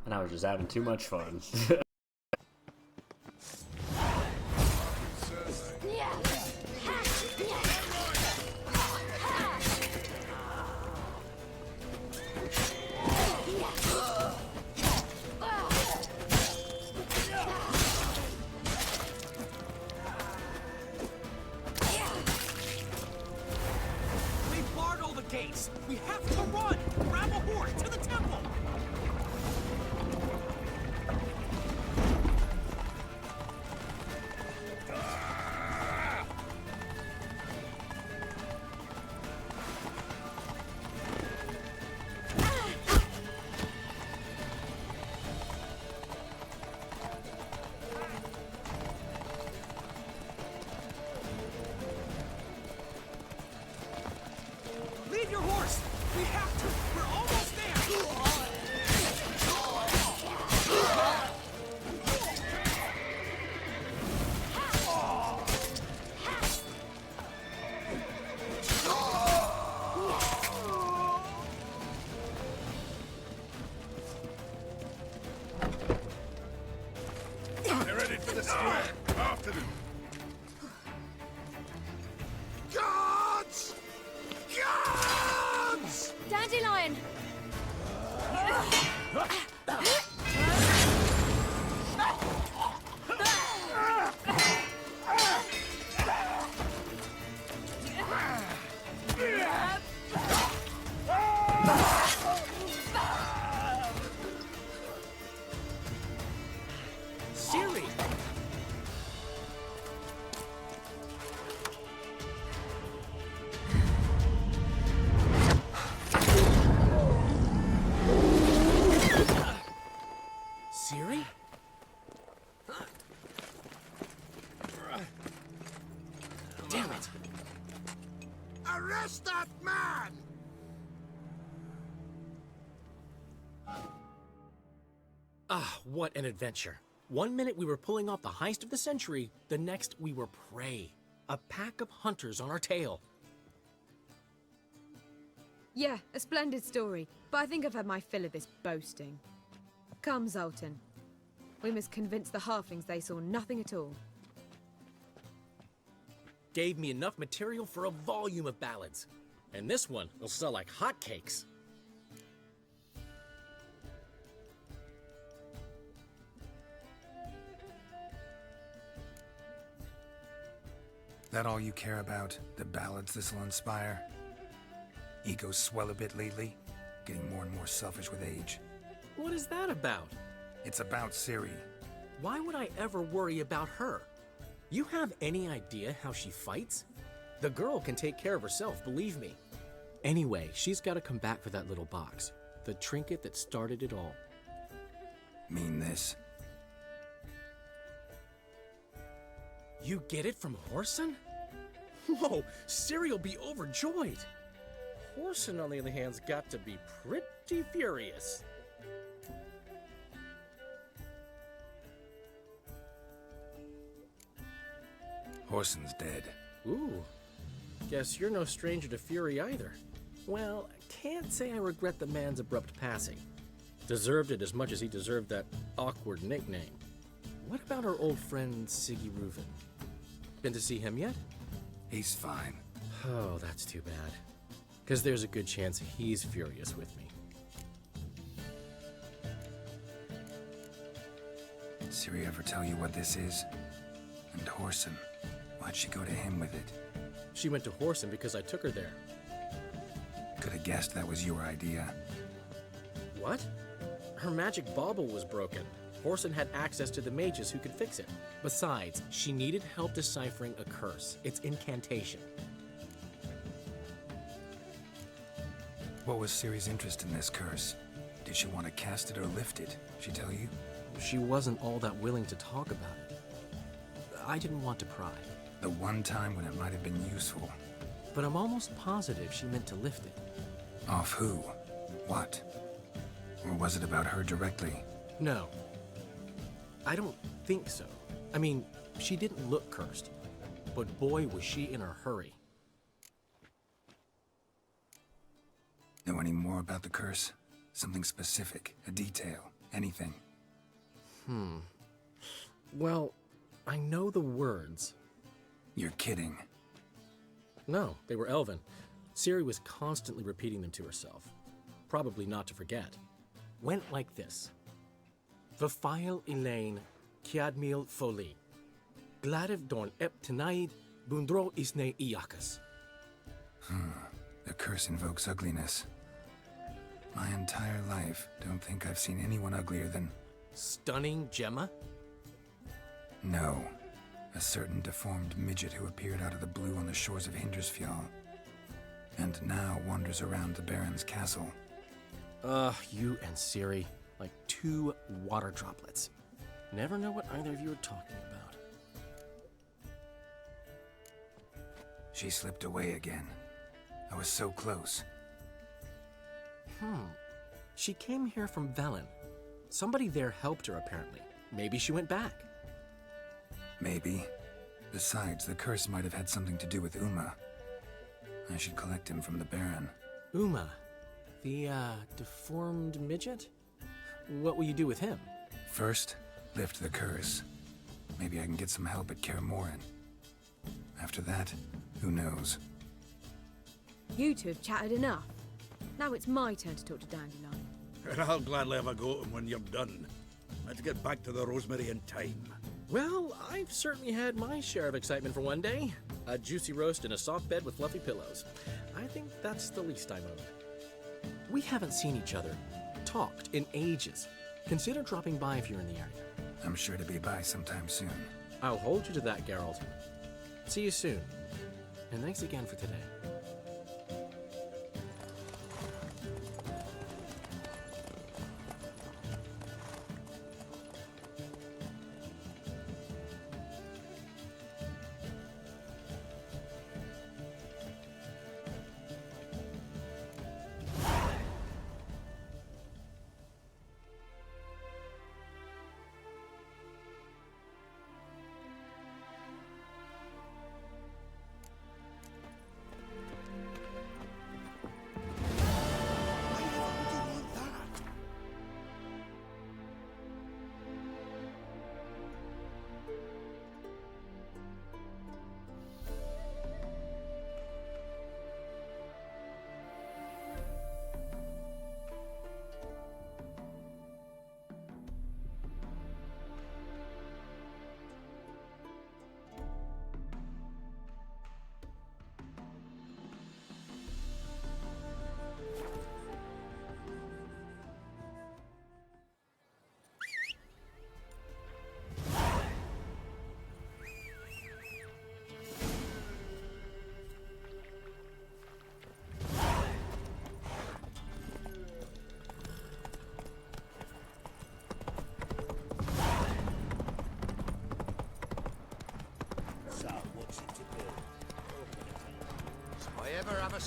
And I was just having too much fun.
We've barred all the gates. We have to run. Grab a horse to the temple. Leave your horse! We have to! We're almost
They're ready for the square. After them. Guards! Guards!
Dandelion!
Ciri! Ciri? Damn it!
Arrest that man!
Ah, what an adventure. One minute we were pulling off the heist of the century, the next we were prey. A pack of hunters on our tail.
Yeah, a splendid story, but I think I've had my fill of this boasting. Come, Zoltan. We must convince the halflings they saw nothing at all.
Gave me enough material for a volume of ballads. And this one will sell like hotcakes.
That all you care about? The ballads this'll inspire? Egos swell a bit lately? getting more and more selfish with age.
What is that about?
It's about Ciri.
Why would I ever worry about her? You have any idea how she fights? The girl can take care of herself, believe me. Anyway, she's got to come back for that little box. The trinket that started it all.
Mean this?
You get it from Whoreson? Whoa, Ciri will be overjoyed. Whoreson, on the other hand, has got to be pretty furious.
Whoreson's dead.
Ooh, guess you're no stranger to fury either. Well, can't say I regret the man's abrupt passing. Deserved it as much as he deserved that awkward nickname. What about our old friend Siggy Reuven? Been to see him yet?
He's fine.
Oh, that's too bad. Because there's a good chance he's furious with me.
Ciri ever tell you what this is? And Whoreson, why'd she go to him with it?
She went to Whoreson because I took her there.
Could have guessed that was your idea.
What? Her magic bauble was broken. Whoreson had access to the mages who could fix it. Besides, she needed help deciphering a curse. It's incantation.
What was Ciri's interest in this curse? Did she want to cast it or lift it? She tell you?
She wasn't all that willing to talk about it. I didn't want to pry.
The one time when it might have been useful.
But I'm almost positive she meant to lift it.
Off who? What? Or was it about her directly?
No. I don't think so. I mean, she didn't look cursed. But boy, was she in a hurry.
Know any more about the curse? Something specific, a detail, anything?
Well, I know the words.
You're kidding.
No, they were Elven. Ciri was constantly repeating them to herself. Probably not to forget. Went like this. Vafile Elaine, Kiadmil Foli. Gladiv Dorn Ep Tenaid, Bundro Isne Iakas.
The curse invokes ugliness. My entire life, don't think I've seen anyone uglier than...
Stunning Gemma?
No. A certain deformed midget who appeared out of the blue on the shores of Hindersfjall. And now wanders around the Baron's castle.
You and Ciri, like two water droplets. Never know what either of you are talking about.
She slipped away again. I was so close.
She came here from Velen. Somebody there helped her, apparently. Maybe she went back.
Maybe. Besides, the curse might have had something to do with Uma. I should collect him from the Baron.
Uma? The, deformed midget? What will you do with him?
First, lift the curse. Maybe I can get some help at Kaer Morhen. After that, who knows?
You two have chatted enough. Now it's my turn to talk to Dandelion.
And I'll gladly have a go at him when you're done. Let's get back to the Rosemary in time.
Well, I've certainly had my share of excitement for one day. A juicy roast in a soft bed with fluffy pillows. I think that's the least I'm owed. We haven't seen each other, talked in ages. Consider dropping by if you're in the area.
I'm sure to be by sometime soon.
I'll hold you to that, Geralt. See you soon. And thanks again for today.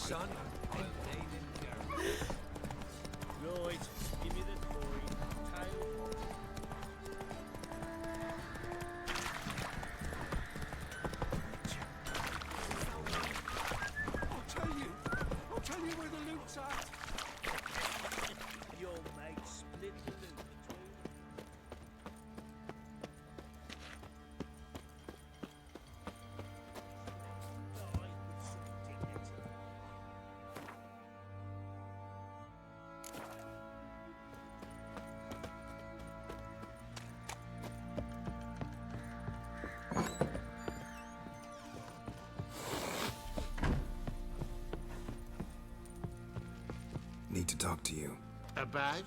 son. I'll lay them down.
Right, give me the toy. Tail.
I'll tell you where the loot's at.
Your mate split the loot between.
Need to talk to you.
About?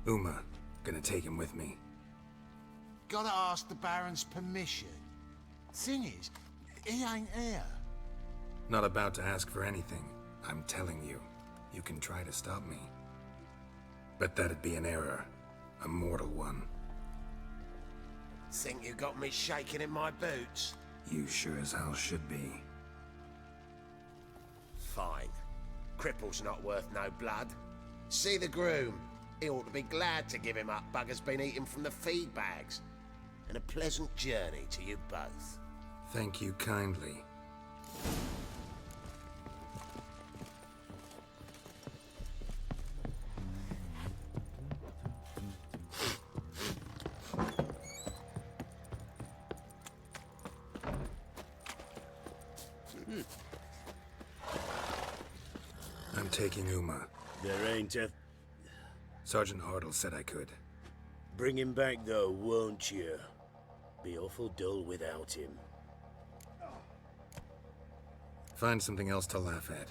Uma, gonna take him with me.
Gotta ask the Baron's permission. Thing is, he ain't here.
Not about to ask for anything. I'm telling you. You can try to stop me. But that'd be an error. A mortal one.
Think you got me shaking in my boots?
You sure as hell should be.
Fine. Cripple's not worth no blood. See the groom. He ought to be glad to give him up. Bugger's been eating from the feed bags. And a pleasant journey to you both.
Thank you kindly. I'm taking Uma.
There ain't a...
Sergeant Hartle said I could.
Bring him back, though, won't you? Be awful dull without him.
Find something else to laugh at.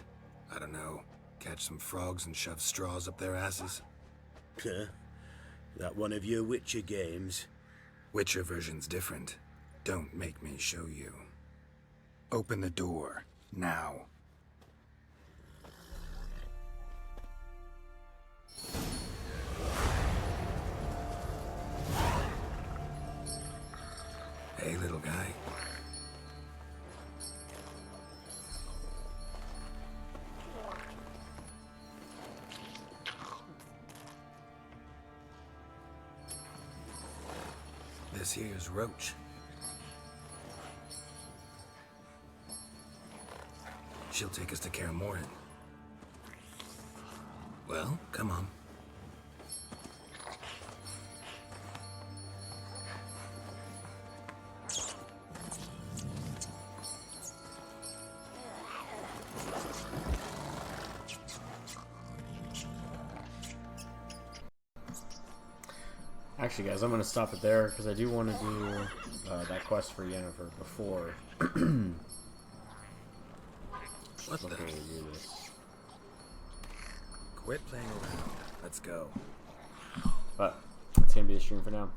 I don't know. Catch some frogs and shove straws up their asses.
Huh? That one of your Witcher games?
Witcher version's different. Don't make me show you. Open the door. Now. Hey, little guy. This here's Roach. She'll take us to Kaer Morhen. Well, come on.
Actually, guys, I'm going to stop it there because I do want to do that quest for Yennefer before.
What the? Quit playing around. Let's go.
But it's going to be a stream for now.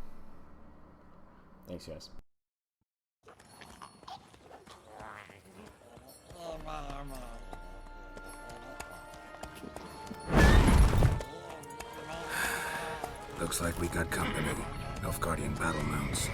Thanks, guys.
Looks like we got company. Nilfgaardian battle mounts.